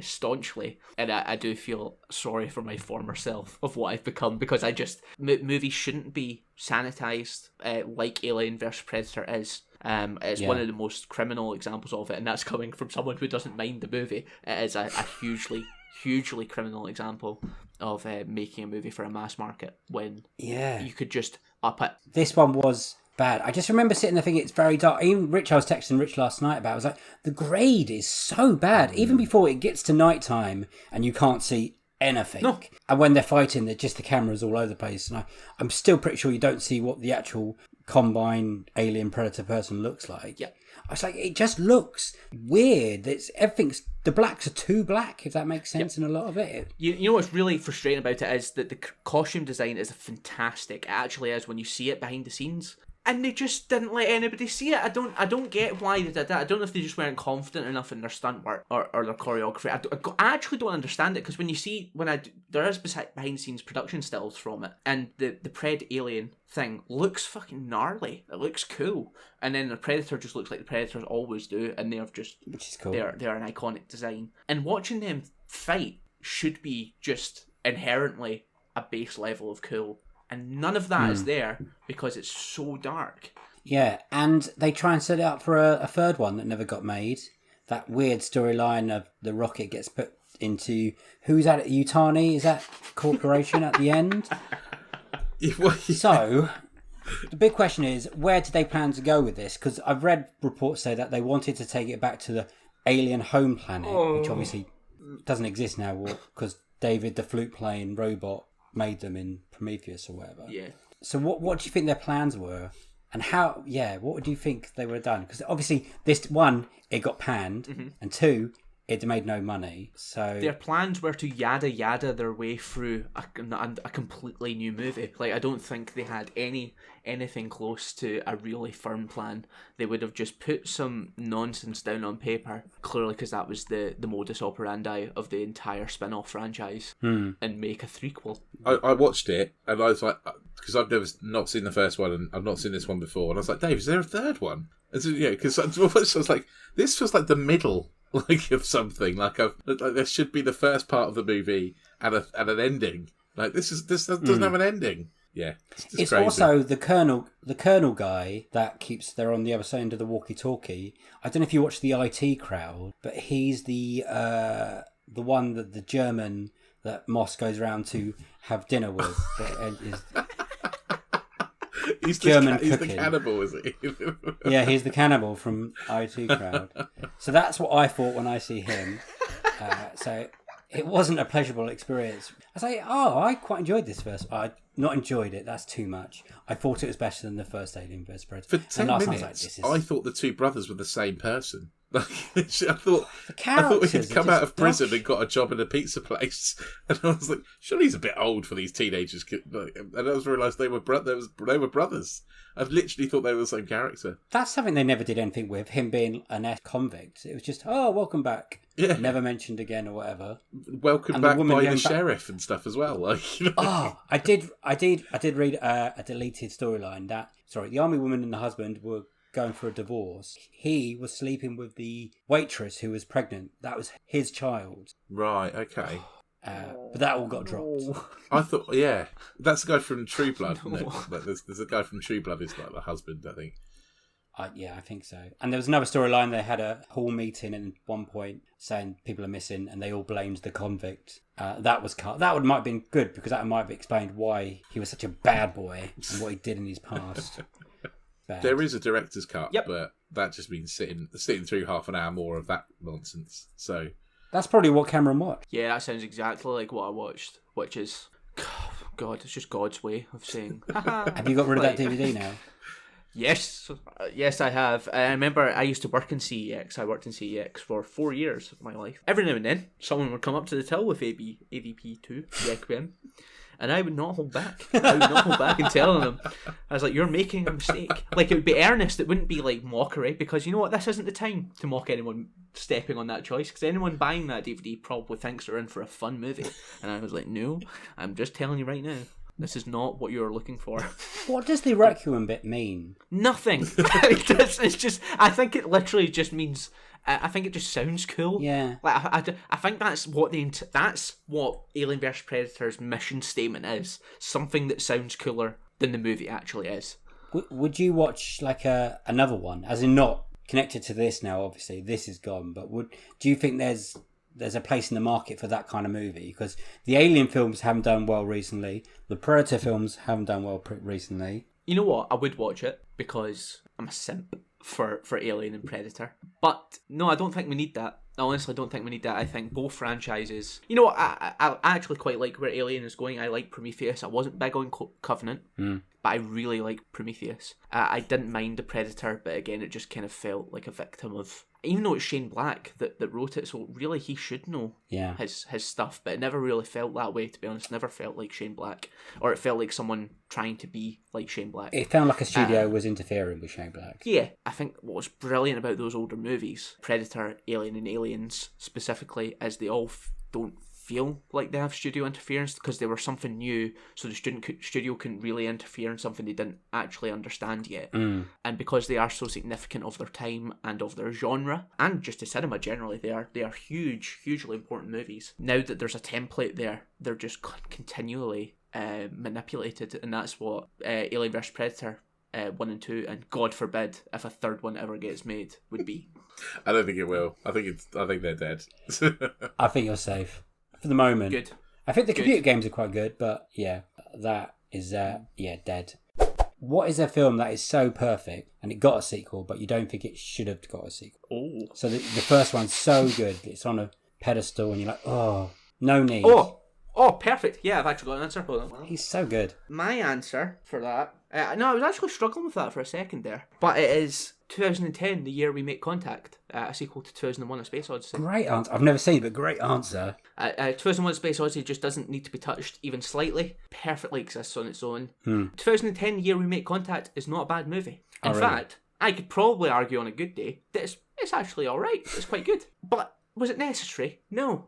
staunchly, and I do feel sorry for my former self of what I've become, because I just movies shouldn't be sanitised like Alien vs Predator is. It's one of the most criminal examples of it, and that's coming from someone who doesn't mind the movie. It is a hugely criminal example of making a movie for a mass market when you could just up it. This one was bad. I just remember sitting there thinking it's very dark. Even I was texting Rich last night about it. I was like, the grade is so bad. Even before it gets to nighttime and you can't see anything. No. And when they're fighting, the cameras all over the place. And I'm still pretty sure you don't see what the actual combined alien predator person looks like. Yeah. I was like, it just looks weird. The blacks are too black, if that makes sense, in a lot of it. You know what's really frustrating about it is that the costume design is fantastic. It actually is when you see it behind the scenes. And they just didn't let anybody see it. I don't get why they did that. I don't know if they just weren't confident enough in their stunt work or their choreography. I actually don't understand it, because when you see there is behind the scenes production stills from it, and the Pred alien thing looks fucking gnarly. It looks cool, and then the Predator just looks like the Predators always do, and they're just, which is cool. They're an iconic design. And watching them fight should be just inherently a base level of cool. And none of that is there because it's so dark. Yeah, and they try and set it up for a third one that never got made. That weird storyline of the rocket gets put into... Who's at it? Utani? Is that corporation at the end? So, the big question is, where did they plan to go with this? Because I've read reports say that they wanted to take it back to the alien home planet, which obviously doesn't exist now because David the flute-playing robot made them in Prometheus or whatever. Yeah. So what do you think their plans were? And how, what do you think they would have done? Because obviously, this one, it got panned, and two, it made no money. So their plans were to yada yada their way through a completely new movie. Like, I don't think they had anything close to a really firm plan. They would have just put some nonsense down on paper, clearly because that was the modus operandi of the entire spin-off franchise, and make a threequel. I watched it and I was like, because I've not seen the first one and I've not seen this one before, and I was like, Dave, is there a third one? And so, because I was like, this feels like the middle of something. Like there should be the first part of the movie and an ending. Like this doesn't have an ending. Yeah, it's crazy. Also the colonel guy that they're on the other side of the walkie-talkie. I don't know if you watch the IT Crowd, but he's the one that the German that Moss goes around to have dinner with. He's German he's cooking. The cannibal, is he? Yeah, he's the cannibal from IT Crowd. So that's what I thought when I see him. So it wasn't a pleasurable experience. I say, I quite enjoyed this first. I not enjoyed it. That's too much. I thought it was better than the first Alien vs Predator. For 10 minutes, I thought the two brothers were the same person. Like, I thought he'd come out of prison and got a job in a pizza place, and I was like, surely he's a bit old for these teenagers. And I just realised they were brothers. I literally thought they were the same character. That's something they never did anything with, him being an ex-convict. It was just, welcome back. Yeah. Never mentioned again or whatever. Welcome back by the sheriff and stuff as well. Like, I did read a deleted storyline that, the army woman and the husband were going for a divorce. He was sleeping with the waitress who was pregnant. That was his child. Right, okay. But that all got dropped. I thought, that's the guy from True Blood. No. Like, there's a guy from True Blood who's like the husband, I think. I think so. And there was another storyline. They had a hall meeting at one point saying people are missing, and they all blamed the convict. That was cut. That might have been good because that might have explained why he was such a bad boy and what he did in his past. There is a director's cut, Yep. but that just means sitting through half an hour more of that nonsense. So that's probably what Cameron watched. Yeah, that sounds exactly like what I watched, which is, God, it's just God's way of saying. Have you got rid of that DVD now? Yes, I have. I remember I used to work in CEX. I worked in CEX for 4 years of my life. Every now and then, someone would come up to the till with AVP2, Requiem, and I would not hold back. I would not hold back in telling them. I was like, you're making a mistake. Like, it would be earnest. It wouldn't be like mockery, because you know what? This isn't the time to mock anyone stepping on that choice, because anyone buying that DVD probably thinks they're in for a fun movie. And I was like, no, I'm just telling you right now. This is not what you're looking for. What does the Requiem bit mean? Nothing. It's just, I think it literally just means, I think it just sounds cool. Yeah. Like I think that's what Alien vs Predator's mission statement is. Something that sounds cooler than the movie actually is. Would you watch like another one, as in not connected to this now? Obviously, this is gone. But do you think there's a place in the market for that kind of movie? Because the Alien films haven't done well recently. The Predator films haven't done well recently. You know what? I would watch it because I'm a simp for Alien and Predator. But no, I don't think we need that. I honestly don't think we need that. I think both franchises... You know what? I actually quite like where Alien is going. I like Prometheus. I wasn't big on Covenant, but I really like Prometheus. I didn't mind the Predator, but again, it just kind of felt like a victim of... Even though it's Shane Black that wrote it, so really he should know his stuff, but it never really felt that way, to be honest. Never felt like Shane Black, or it felt like someone trying to be like Shane Black. It felt like a studio was interfering with Shane Black. Yeah, I think what was brilliant about those older movies, Predator, Alien and Aliens specifically, is they all don't feel like they have studio interference because they were something new, so the studio couldn't really interfere in something they didn't actually understand yet. And because they are so significant of their time and of their genre, and just to cinema generally, they are hugely important movies. Now that there's a template there, they're just continually manipulated, and that's what Alien vs Predator 1 and 2, and God forbid if a third one ever gets made, would be. I don't think it will. I think they're dead. I think you're safe for the moment. Good. I think the computer games are quite good, but yeah, that is dead. What is a film that is so perfect and it got a sequel, but you don't think it should have got a sequel? Oh. So the first one's so good, it's on a pedestal, and you're like, oh, no need. Oh, perfect. Yeah, I've actually got an answer. Hold on. He's so good. My answer for that... no, I was actually struggling with that for a second there. But it is 2010, the year we make contact. A sequel to 2001: A Space Odyssey. Great answer. I've never seen it, but great answer. 2001: A Space Odyssey just doesn't need to be touched even slightly. Perfectly exists on its own. 2010, the year we make contact, is not a bad movie. In fact, I could probably argue on a good day that it's actually alright. It's quite good. But was it necessary? No,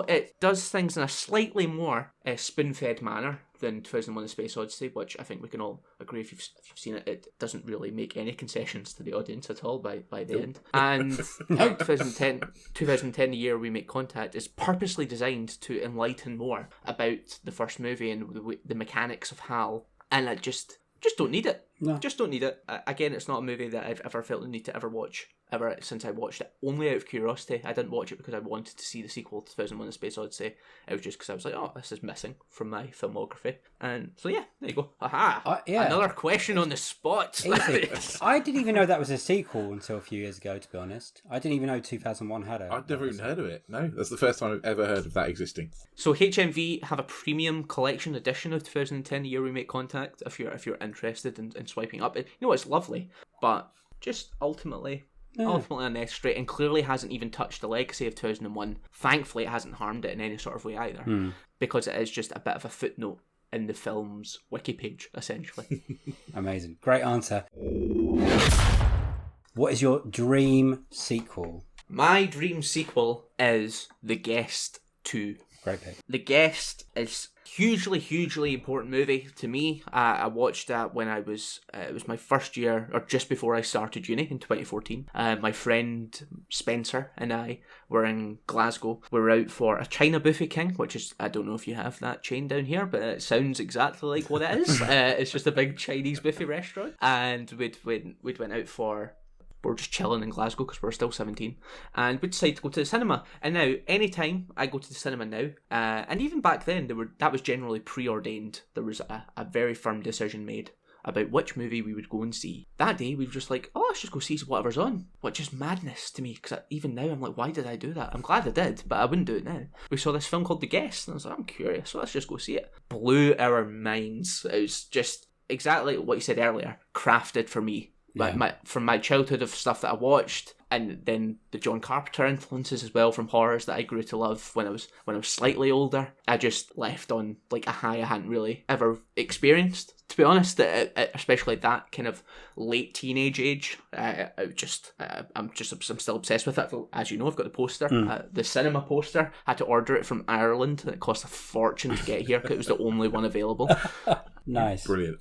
it does things in a slightly more spoon-fed manner than 2001: A Space Odyssey, which I think we can all agree if you've seen it, it doesn't really make any concessions to the audience at all by the end. And 2010, the year we make contact, is purposely designed to enlighten more about the first movie and the mechanics of HAL, and I just don't need it. No. Just don't need it. Again, it's not a movie that I've ever felt the need to ever watch, ever since I watched it. Only out of curiosity. I didn't watch it because I wanted to see the sequel to 2001: A Space Odyssey. It was just because I was like, oh, this is missing from my filmography. And so yeah, there you go. Aha! Yeah. Another question on the spot. Easy. I didn't even know that was a sequel until a few years ago, to be honest. I didn't even know 2001 had it. I'd never even heard of it. No, that's the first time I've ever heard of that existing. So HMV have a premium collection edition of 2010, the year we make contact, if you're interested in swiping up. You know, it's lovely, but just ultimately unnecessary, and clearly hasn't even touched the legacy of 2001. Thankfully, it hasn't harmed it in any sort of way either, because it is just a bit of a footnote in the film's wiki page, essentially. Amazing. Great answer. What is your dream sequel? My dream sequel is The Guest 2. Great pick. The Guest is hugely important movie to me. I watched that when I was it was my first year, or just before I started uni in 2014. My friend Spencer and I were in Glasgow. We were out for a China Buffet King, which is, I don't know if you have that chain down here, but it sounds exactly like what it is. It's just a big Chinese buffet restaurant, and we'd went out for... We're just chilling in Glasgow because we're still 17, and we decided to go to the cinema. And now, anytime I go to the cinema now, and even back then, that was generally preordained. There was a very firm decision made about which movie we would go and see. That day, we were just like, oh, let's just go see whatever's on, which is madness to me, because even now I'm like, why did I do that? I'm glad I did, but I wouldn't do it now. We saw this film called The Guest, and I was like, I'm curious, so let's just go see it. Blew our minds. It was just exactly what you said earlier, crafted for me. From my childhood of stuff that I watched, and then the John Carpenter influences as well from horrors that I grew to love when I was slightly older. I just left on like a high I hadn't really ever experienced, to be honest. Especially that kind of late teenage age. I'm still obsessed with it. As you know, I've got the poster, the cinema poster. I had to order it from Ireland, and it cost a fortune to get here because it was the only one available. Nice, brilliant.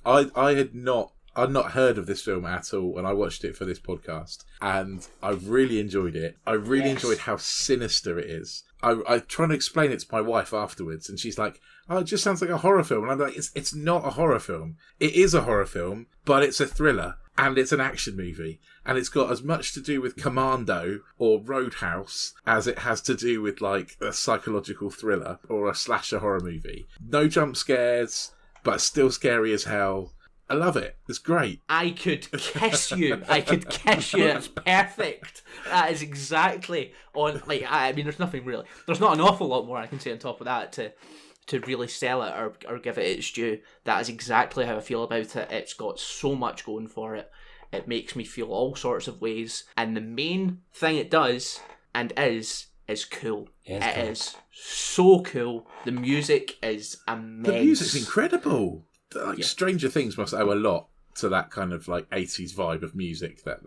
I'd not heard of this film at all, and I watched it for this podcast, and I really enjoyed it. I really enjoyed how sinister it is. I tried to explain it to my wife afterwards, and she's like, oh, it just sounds like a horror film. And I'm like, it's not a horror film. It is a horror film, but it's a thriller, and it's an action movie, and it's got as much to do with Commando or Roadhouse as it has to do with, like, a psychological thriller or a slasher horror movie. No jump scares, but still scary as hell. I love it. It's great. I could kiss you. It's perfect. That is exactly on. Like, I mean, there's nothing really. There's not an awful lot more I can say on top of that to really sell it or give it its due. That is exactly how I feel about it. It's got so much going for it. It makes me feel all sorts of ways. And the main thing it does and is cool. It is so cool. The music is immense. The music's incredible. Like Stranger Things must owe a lot to that kind of like 80s vibe of music that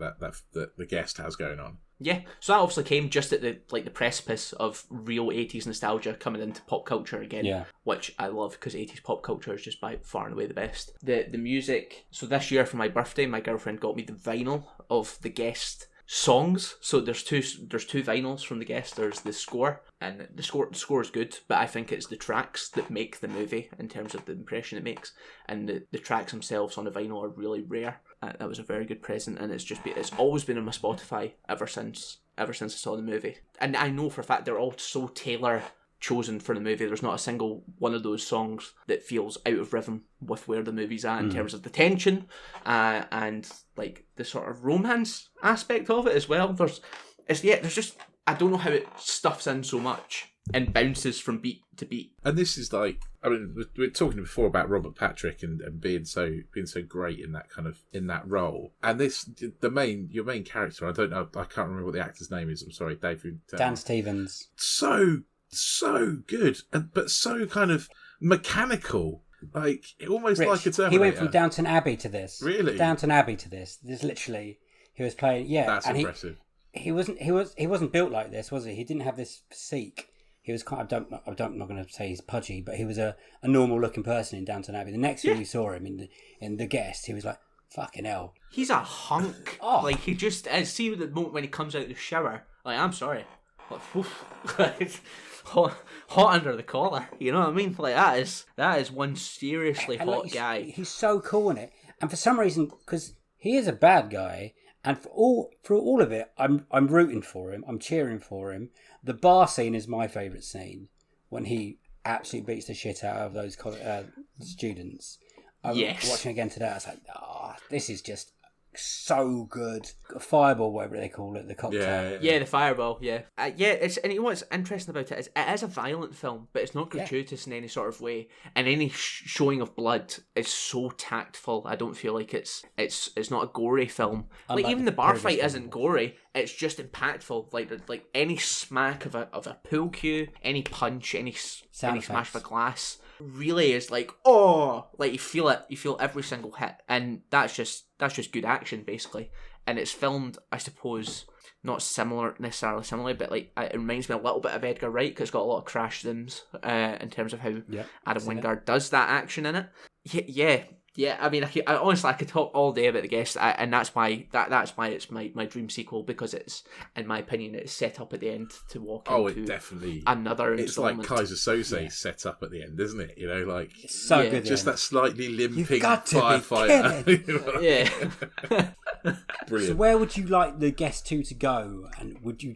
the Guest has going on. Yeah, so that obviously came just at the precipice of real 80s nostalgia coming into pop culture again, which I love because 80s pop culture is just by far and away the best. The music, so this year for my birthday, my girlfriend got me the vinyl of the Guest songs. So there's two vinyls from the Guest. There's the score, and the score is good, but I think it's the tracks that make the movie in terms of the impression it makes, and the tracks themselves on the vinyl are really rare. That was a very good present, and it's always been on my Spotify ever since I saw the movie. And I know for a fact they're all so tailor chosen for the movie. There's not a single one of those songs that feels out of rhythm with where the movie's at in terms of the tension and like the sort of romance aspect of it as well. There's just, I don't know how it stuffs in so much and bounces from beat to beat. And this is like, I mean, we were talking before about Robert Patrick and being so great in that role. And this, your main character, I can't remember what the actor's name is. I'm sorry, Dave. Dan Stevens. So good, but so kind of mechanical, like almost Rich, like a Terminator. He went from Downton Abbey to this. Really? Downton Abbey to this. There's literally, he was playing. Yeah, that's and impressive. He wasn't built like this, was he? He didn't have this physique. He was kind of, I'm not going to say he's pudgy, but he was a normal looking person in Downton Abbey. The next time you saw him in the Guest, he was like, fucking hell. He's a hunk. Like, he just, see the moment when he comes out of the shower, like, I'm sorry. Like, hot under the collar, you know what I mean? Like, that is one seriously hot guy. He's so cool in it, and for some reason, because he is a bad guy, and through all of it, I'm rooting for him, I'm cheering for him. The bar scene is my favourite scene when he absolutely beats the shit out of those students. Yes. Watching again today, I was like, this is just so good. Fireball, whatever they call it, the cocktail. Yeah, the fireball. Yeah, It's, and you know what's interesting about it is a violent film, but it's not gratuitous in any sort of way, and any showing of blood is so tactful. I don't feel like it's not a gory film. Unlike like even the bar fight isn't gory. It's just impactful. Like any smack of a pool cue, any punch, any smash of a glass really is like, like you feel it. You feel every single hit, and that's just good action basically. And it's filmed, I suppose, not necessarily similarly, but like it reminds me a little bit of Edgar Wright because it's got a lot of crash zooms in terms of how Adam Wingard does that action in it. Yeah. I mean, I honestly could talk all day about The Guest, and that's why it's my dream sequel, because it's, in my opinion, it's set up at the end to walk into it definitly another. It's like Kaiser Soze set up at the end, isn't it? You know, like it's so good. Just that slightly limping firefighter. Yeah. Brilliant. So where would you like The Guest 2 to go? And would you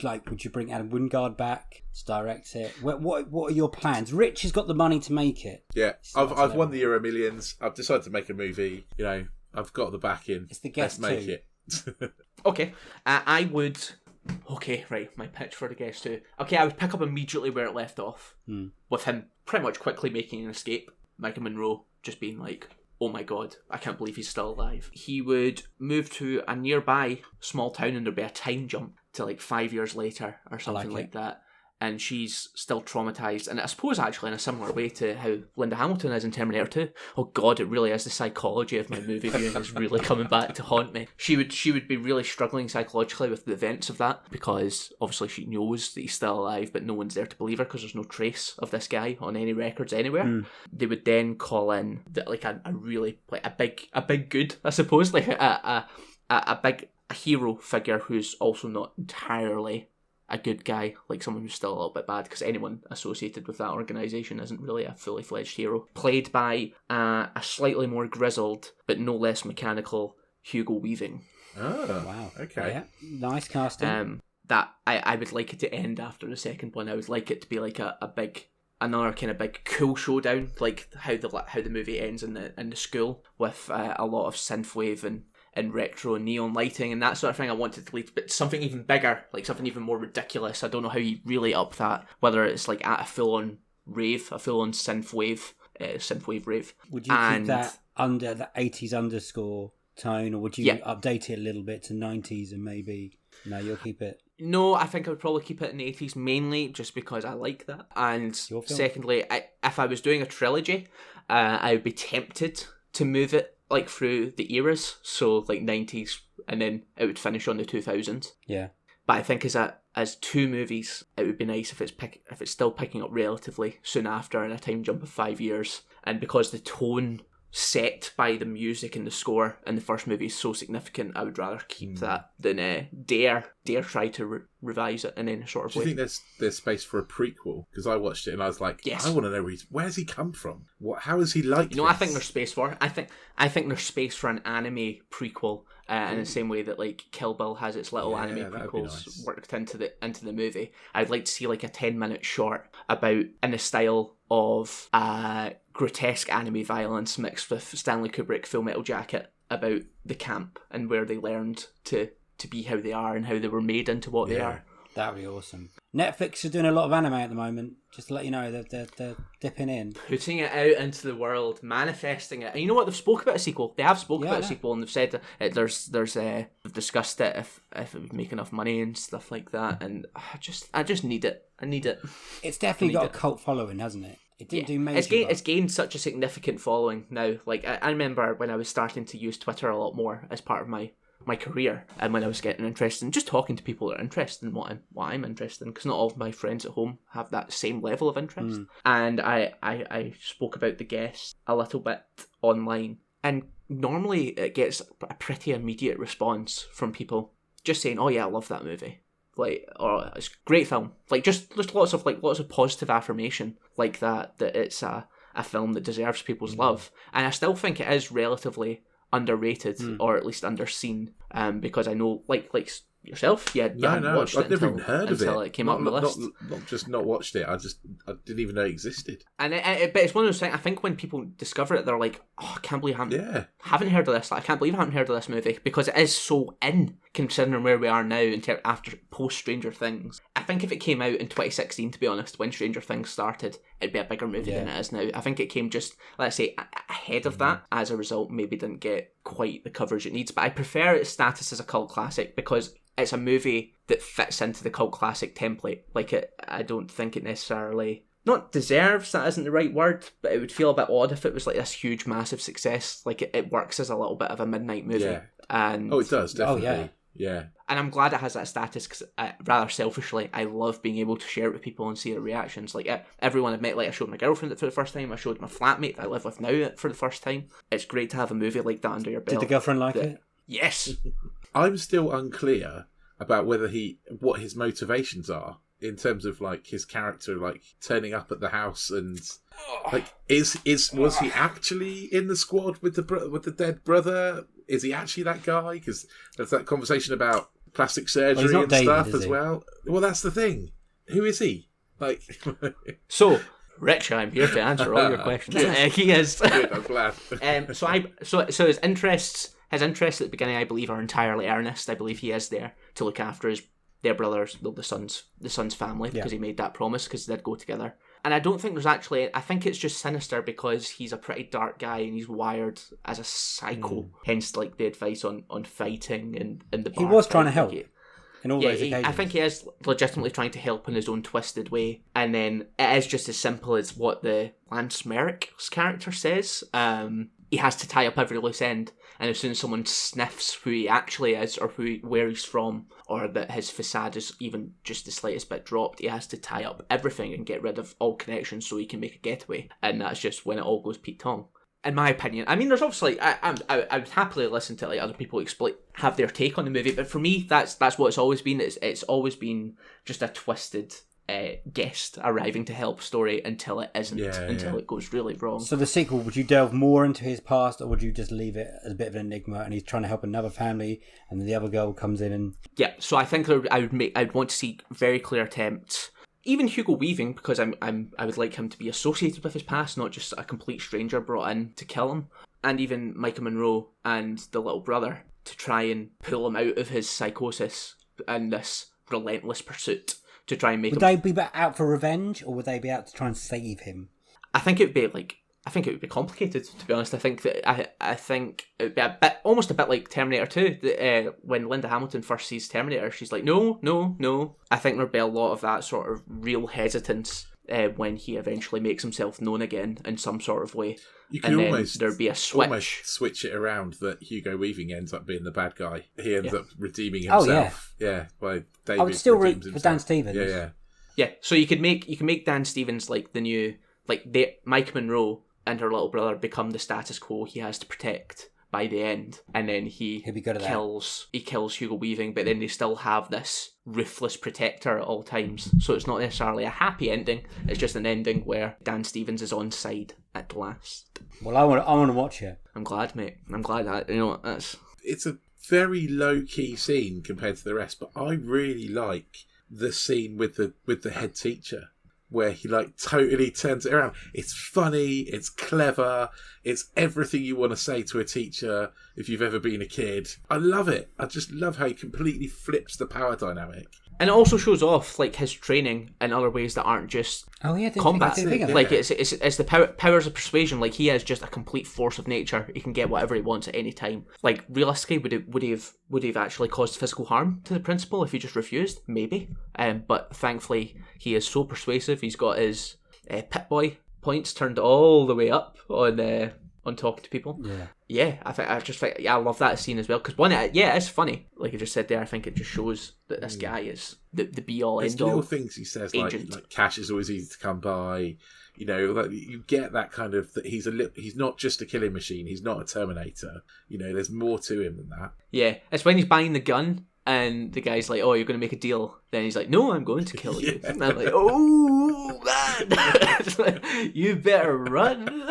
bring Adam Wingard back to direct it? What are your plans? Rich has got the money to make it. Yeah, I've won the Euro Millions. I've decided to make a movie. You know, I've got the backing. It's The Guest. Let's make it. Okay, I would. Okay, right. My pitch for The Guest 2. Okay, I would pick up immediately where it left off, with him pretty much quickly making an escape. Michael Monroe just being like, oh my god, I can't believe he's still alive. He would move to a nearby small town, and there'd be a time jump to like 5 years later or something like that. And she's still traumatised. And I suppose actually in a similar way to how Linda Hamilton is in Terminator 2. Oh god, it really is. The psychology of my movie viewing is really coming back to haunt me. She would be really struggling psychologically with the events of that, because obviously she knows that he's still alive, but no one's there to believe her because there's no trace of this guy on any records anywhere. They would then call in like a really like a big good, I suppose, like a hero figure who's also not entirely a good guy, like someone who's still a little bit bad, because anyone associated with that organisation isn't really a fully fledged hero. Played by a slightly more grizzled but no less mechanical Hugo Weaving. Oh, wow. Okay. Yeah. Nice casting. That I would like it to end after the second one. I would like it to be like another kind of big cool showdown, like how the movie ends in the school with a lot of synthwave and retro neon lighting and that sort of thing. I wanted to lead, but something even bigger, like something even more ridiculous. I don't know how you really up that, whether it's like at a full-on rave, a full-on synthwave rave. Would you keep that under the 80s underscore tone, or would you update it a little bit to 90s and maybe... No, you'll keep it... No, I think I would probably keep it in the 80s, mainly just because I like that. And secondly, if I was doing a trilogy, I would be tempted to move it like through the eras, so like 90s, and then it would finish on the 2000s. Yeah. But I think as two movies, it would be nice if it's still picking up relatively soon after in a time jump of 5 years. And because the tone set by the music and the score in the first movie is so significant, I would rather keep that than dare try to revise it in any sort of Do way. you think there's space for a prequel? Because I watched it and I was like, Yes. I want to know where's he come from? How is he like? I think there's space for it. I think there's space for an anime prequel in the same way that like Kill Bill has its little anime that'd be prequels nice. worked into the movie. I'd like to see like a 10-minute short about in the style of grotesque anime violence mixed with Stanley Kubrick Full Metal Jacket about the camp and where they learned to be how they are and how they were made into what they are. That'd be awesome. Netflix are doing a lot of anime at the moment. Just to let you know, they're dipping in. Putting it out into the world, manifesting it. And you know what? They've spoke about a sequel. They have spoke about a sequel, and they've said that they've discussed it if it would make enough money and stuff like that. And I just need it. I need it. It's definitely got a cult following, hasn't it? It didn't do major. It's gained such a significant following now. Like I remember when I was starting to use Twitter a lot more as part of my career, and when I was getting interested in just talking to people that are interested in what I'm interested in, because not all of my friends at home have that same level of interest. And I spoke about the guest a little bit online, and normally it gets a pretty immediate response from people just saying, "Oh yeah, I love that movie." Like, or it's a great film. Like just lots of positive affirmation like that it's a film that deserves people's love. And I still think it is relatively underrated or at least underseen, because I know like yourself, you hadn't watched it I've never even heard of until it came up on the list. Not just not watched it. I didn't even know it existed. And but it's one of those things. I think when people discover it, they're like, "Oh, I can't believe I haven't heard of this. Like, I can't believe I haven't heard of this movie," because it is so in considering where we are now after post Stranger Things. I think if it came out in 2016, to be honest, when Stranger Things started, it'd be a bigger movie than it is now. I think it came just, let's say, ahead of that. As a result, maybe didn't get quite the coverage it needs. But I prefer its status as a cult classic because it's a movie that fits into the cult classic template. I don't think it necessarily, not deserves, that isn't the right word, but it would feel a bit odd if it was like this huge, massive success. Like it works as a little bit of a midnight movie. Yeah. And it does, definitely. Oh, yeah. Yeah. And I'm glad it has that status because, rather selfishly, I love being able to share it with people and see their reactions. Like, everyone I've met, like, I showed my girlfriend it for the first time. I showed my flatmate that I live with now it for the first time. It's great to have a movie like that under your belt. Did the girlfriend like it? Yes. I'm still unclear about what his motivations are in terms of like his character, like turning up at the house and like was he actually in the squad with the dead brother? Is he actually that guy? Because there's that conversation about plastic surgery and David, stuff is as he? well. Well, that's the thing. Who is he? Like, So, Rich, I'm here to answer all your questions. He is. good, I'm glad. So his interests at the beginning, I believe, are entirely earnest. I believe he is there to look after their brothers, the son's family, because he made that promise, because they did go together. And I don't think there's actually, I think it's just sinister because he's a pretty dark guy and he's wired as a psycho. Hence, like, the advice on fighting and the bar. He was trying to fight, help. like, In all those occasions. I think he is legitimately trying to help in his own twisted way. And then it is just as simple as what the Lance Merrick's character says. He has to tie up every loose end. And as soon as someone sniffs who he actually is or where he's from, or that his facade is even just the slightest bit dropped, he has to tie up everything and get rid of all connections so he can make a getaway. And that's just when it all goes Pete Tong. In my opinion, I mean, there's obviously I would happily listen to like other people have their take on the movie, but for me, that's what it's always been. It's always been just a twisted guest arriving to help story until it isn't, until it goes really wrong. So the sequel, would you delve more into his past, or would you just leave it as a bit of an enigma and he's trying to help another family and then the other girl comes in and... Yeah, so I think I'd want to see very clear attempts. Even Hugo Weaving, because I would like him to be associated with his past, not just a complete stranger brought in to kill him. And even Micah Monroe and the little brother to try and pull him out of his psychosis and this relentless pursuit to try and make him... Would they be out for revenge, or would they be out to try and save him? I think it would be complicated, to be honest. I think it would be almost a bit like Terminator 2. When Linda Hamilton first sees Terminator, she's like, no. I think there'd be a lot of that sort of real hesitance when he eventually makes himself known again in some sort of way. You can and almost then there'd be a switch. Almost switch it around that Hugo Weaving ends up being the bad guy. He ends up redeeming Oh, himself. Yeah, well, David I would still root redeems for himself. Dan Stevens. Yeah. Yeah, so you can make Dan Stevens like the new, like Mike Monroe and her little brother become the status quo he has to protect by the end, and then He'll be good at that. he kills Hugo Weaving, but then they still have this ruthless protector at all times. So it's not necessarily a happy ending. It's just an ending where Dan Stevens is on side at last. Well, I want to watch it. I'm glad, mate. I'm glad that that's. It's a very low key scene compared to the rest, but I really like the scene with the head teacher, where he like totally turns it around. It's funny, it's clever, it's everything you want to say to a teacher if you've ever been a kid. I love it. I just love how he completely flips the power dynamic. And it also shows off like his training in other ways that aren't just Oh yeah, combat. think of that. Like it's the powers of persuasion. Like he is just a complete force of nature. He can get whatever he wants at any time. Like realistically, would he have actually caused physical harm to the principal if he just refused? Maybe. But thankfully he is so persuasive. He's got his Pit Boy points turned all the way up on talking to people. Yeah, I love that scene as well, because it's funny. Like I just said there, I think it just shows that this guy is the be all There's end all. little things he says like cash is always easy to come by. You know, like, you get that kind of that he's not just a killing machine. He's not a Terminator. You know, there's more to him than that. Yeah, it's when he's buying the gun and the guy's like, "Oh, you're going to make a deal." Then he's like, "No, I'm going to kill you." And I'm like, "Oh man, you better run."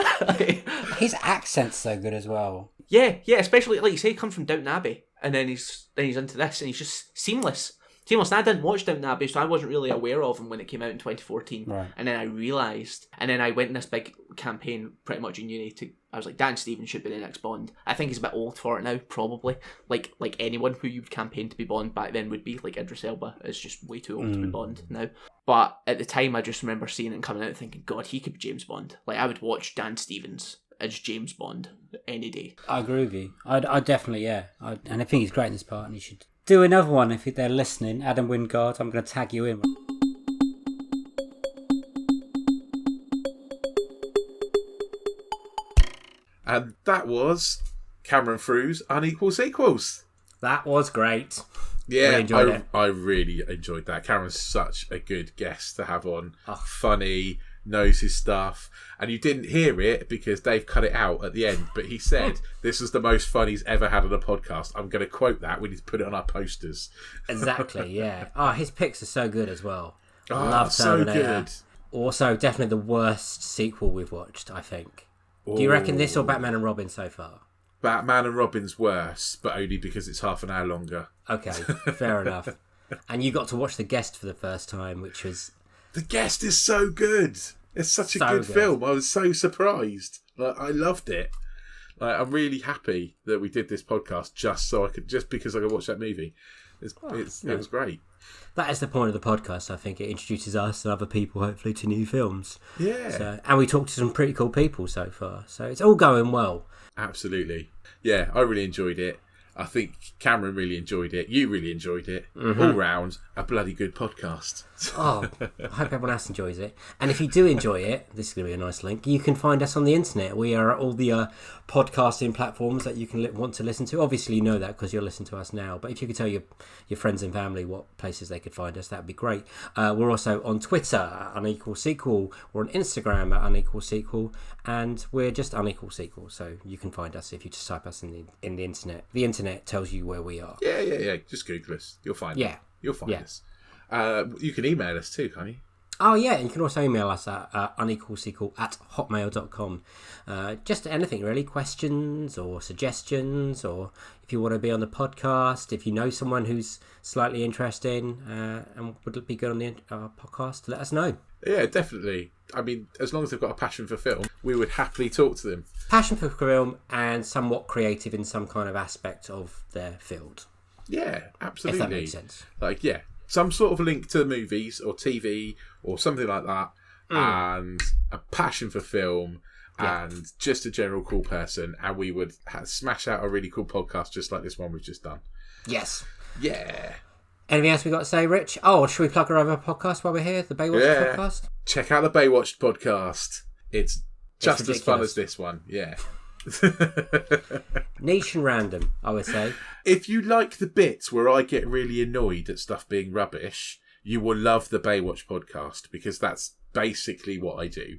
His accent's so good as well. Yeah, especially like you say, he comes from Downton Abbey, and then he's into this, and he's just seamless. And I didn't watch Downton Abbey, so I wasn't really aware of him when it came out in 2014. Right. And then I realised, and then I went in this big campaign pretty much in uni I was like, Dan Stevens should be the next Bond. I think he's a bit old for it now, probably. Like anyone who you would campaign to be Bond back then would be, like Idris Elba is just way too old to be Bond now. But at the time, I just remember seeing it and coming out and thinking, God, he could be James Bond. Like, I would watch Dan Stevens as James Bond any day. I agree with you. I definitely, and I think he's great in this part, and he should do another one if they're listening. Adam Wingard, I'm going to tag you in. And that was Cameron Frew's Unequal Sequels. That was great. Yeah, Really enjoyed it. I really enjoyed that. Cameron's such a good guest to have on. Funny, knows his stuff. And you didn't hear it because Dave cut it out at the end, but he said this was the most fun he's ever had on a podcast. I'm going to quote that. We need to put it on our posters. Exactly, yeah. His picks are so good as well. Love so Terminator. good. Also, definitely the worst sequel we've watched, I think. Do you reckon this or Batman and Robin so far? Batman and Robin's worse, but only because it's half an hour longer. Okay, fair enough. And you got to watch The Guest for the first time, which was... The Guest is so good. It's such a good film. I was so surprised. Like, I loved it. Like, I'm really happy that we did this podcast just because I could watch that movie. It was great. That is the point of the podcast, I think. It introduces us and other people, hopefully, to new films. Yeah. And we talked to some pretty cool people so far. So it's all going well. Absolutely. Yeah, I really enjoyed it. I think Cameron really enjoyed it. You really enjoyed it. All round, a bloody good podcast. I hope everyone else enjoys it. And if you do enjoy it, this is going to be a nice link, you can find us on the internet. We are at all the podcasting platforms that you can want to listen to. Obviously, you know that because you're listening to us now. But if you could tell your friends and family what places they could find us, that would be great. We're also on Twitter at Unequal Sequel. We're on Instagram at Unequal Sequel. And we're just Unequal Sequel. So you can find us if you just type us in the internet. The internet tells you where we are. Yeah. Just Google us. You'll find us. You'll find us. You can email us too, can't you? Oh, yeah, and you can also email us at unequalsequel@hotmail.com. Just anything, really. Questions or suggestions, or if you want to be on the podcast, if you know someone who's slightly interesting and would be good on the podcast, let us know. Yeah, definitely. I mean, as long as they've got a passion for film, we would happily talk to them. Passion for film and somewhat creative in some kind of aspect of their field. Yeah, absolutely. If that makes sense. Like, yeah, some sort of link to movies or TV or something like that, and a passion for film, and just a general cool person, and we would smash out a really cool podcast just like this one we've just done. Yes. Yeah. Anything else we got to say, Rich? Oh, should we plug our other podcast while we're here? The Baywatch podcast? Check out the Baywatch podcast. It's just as fun as this one. Yeah. Niche and random, I would say. If you like the bits where I get really annoyed at stuff being rubbish, you will love the Baywatch podcast, because that's basically what I do.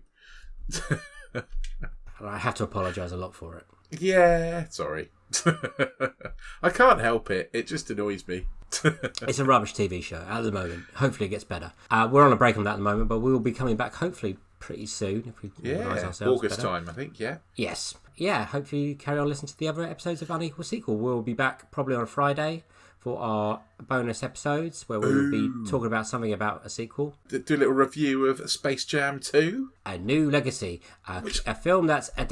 I have to apologise a lot for it. Yeah, sorry. I can't help it. It just annoys me. It's a rubbish TV show at the moment. Hopefully it gets better. We're on a break on that at the moment, but we will be coming back hopefully pretty soon if we organise ourselves August better. time, I think, yeah. Yes. Yeah, hopefully you carry on listening to the other episodes of Unequal Sequel. We'll be back probably on a Friday for our bonus episodes where we will be talking about something about a sequel. Do a little review of Space Jam 2. A New Legacy. A film that's aimed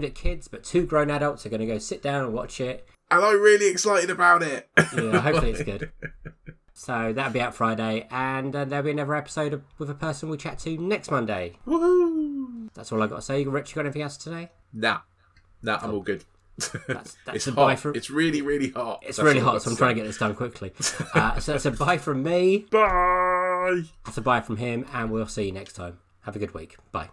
at kids, but 2 grown adults are going to go sit down and watch it. And I'm really excited about it. Yeah, hopefully it's good. So that'll be out Friday, and there'll be another episode with a person we chat to next Monday. Woohoo! That's all I got to say. Rich, you got anything else today? Nah, I'm all good. That's it's a hot. bye from. It's really, really hot. It's really hot, so I'm trying to get this done quickly. So that's a bye from me. Bye. That's a bye from him, and we'll see you next time. Have a good week. Bye.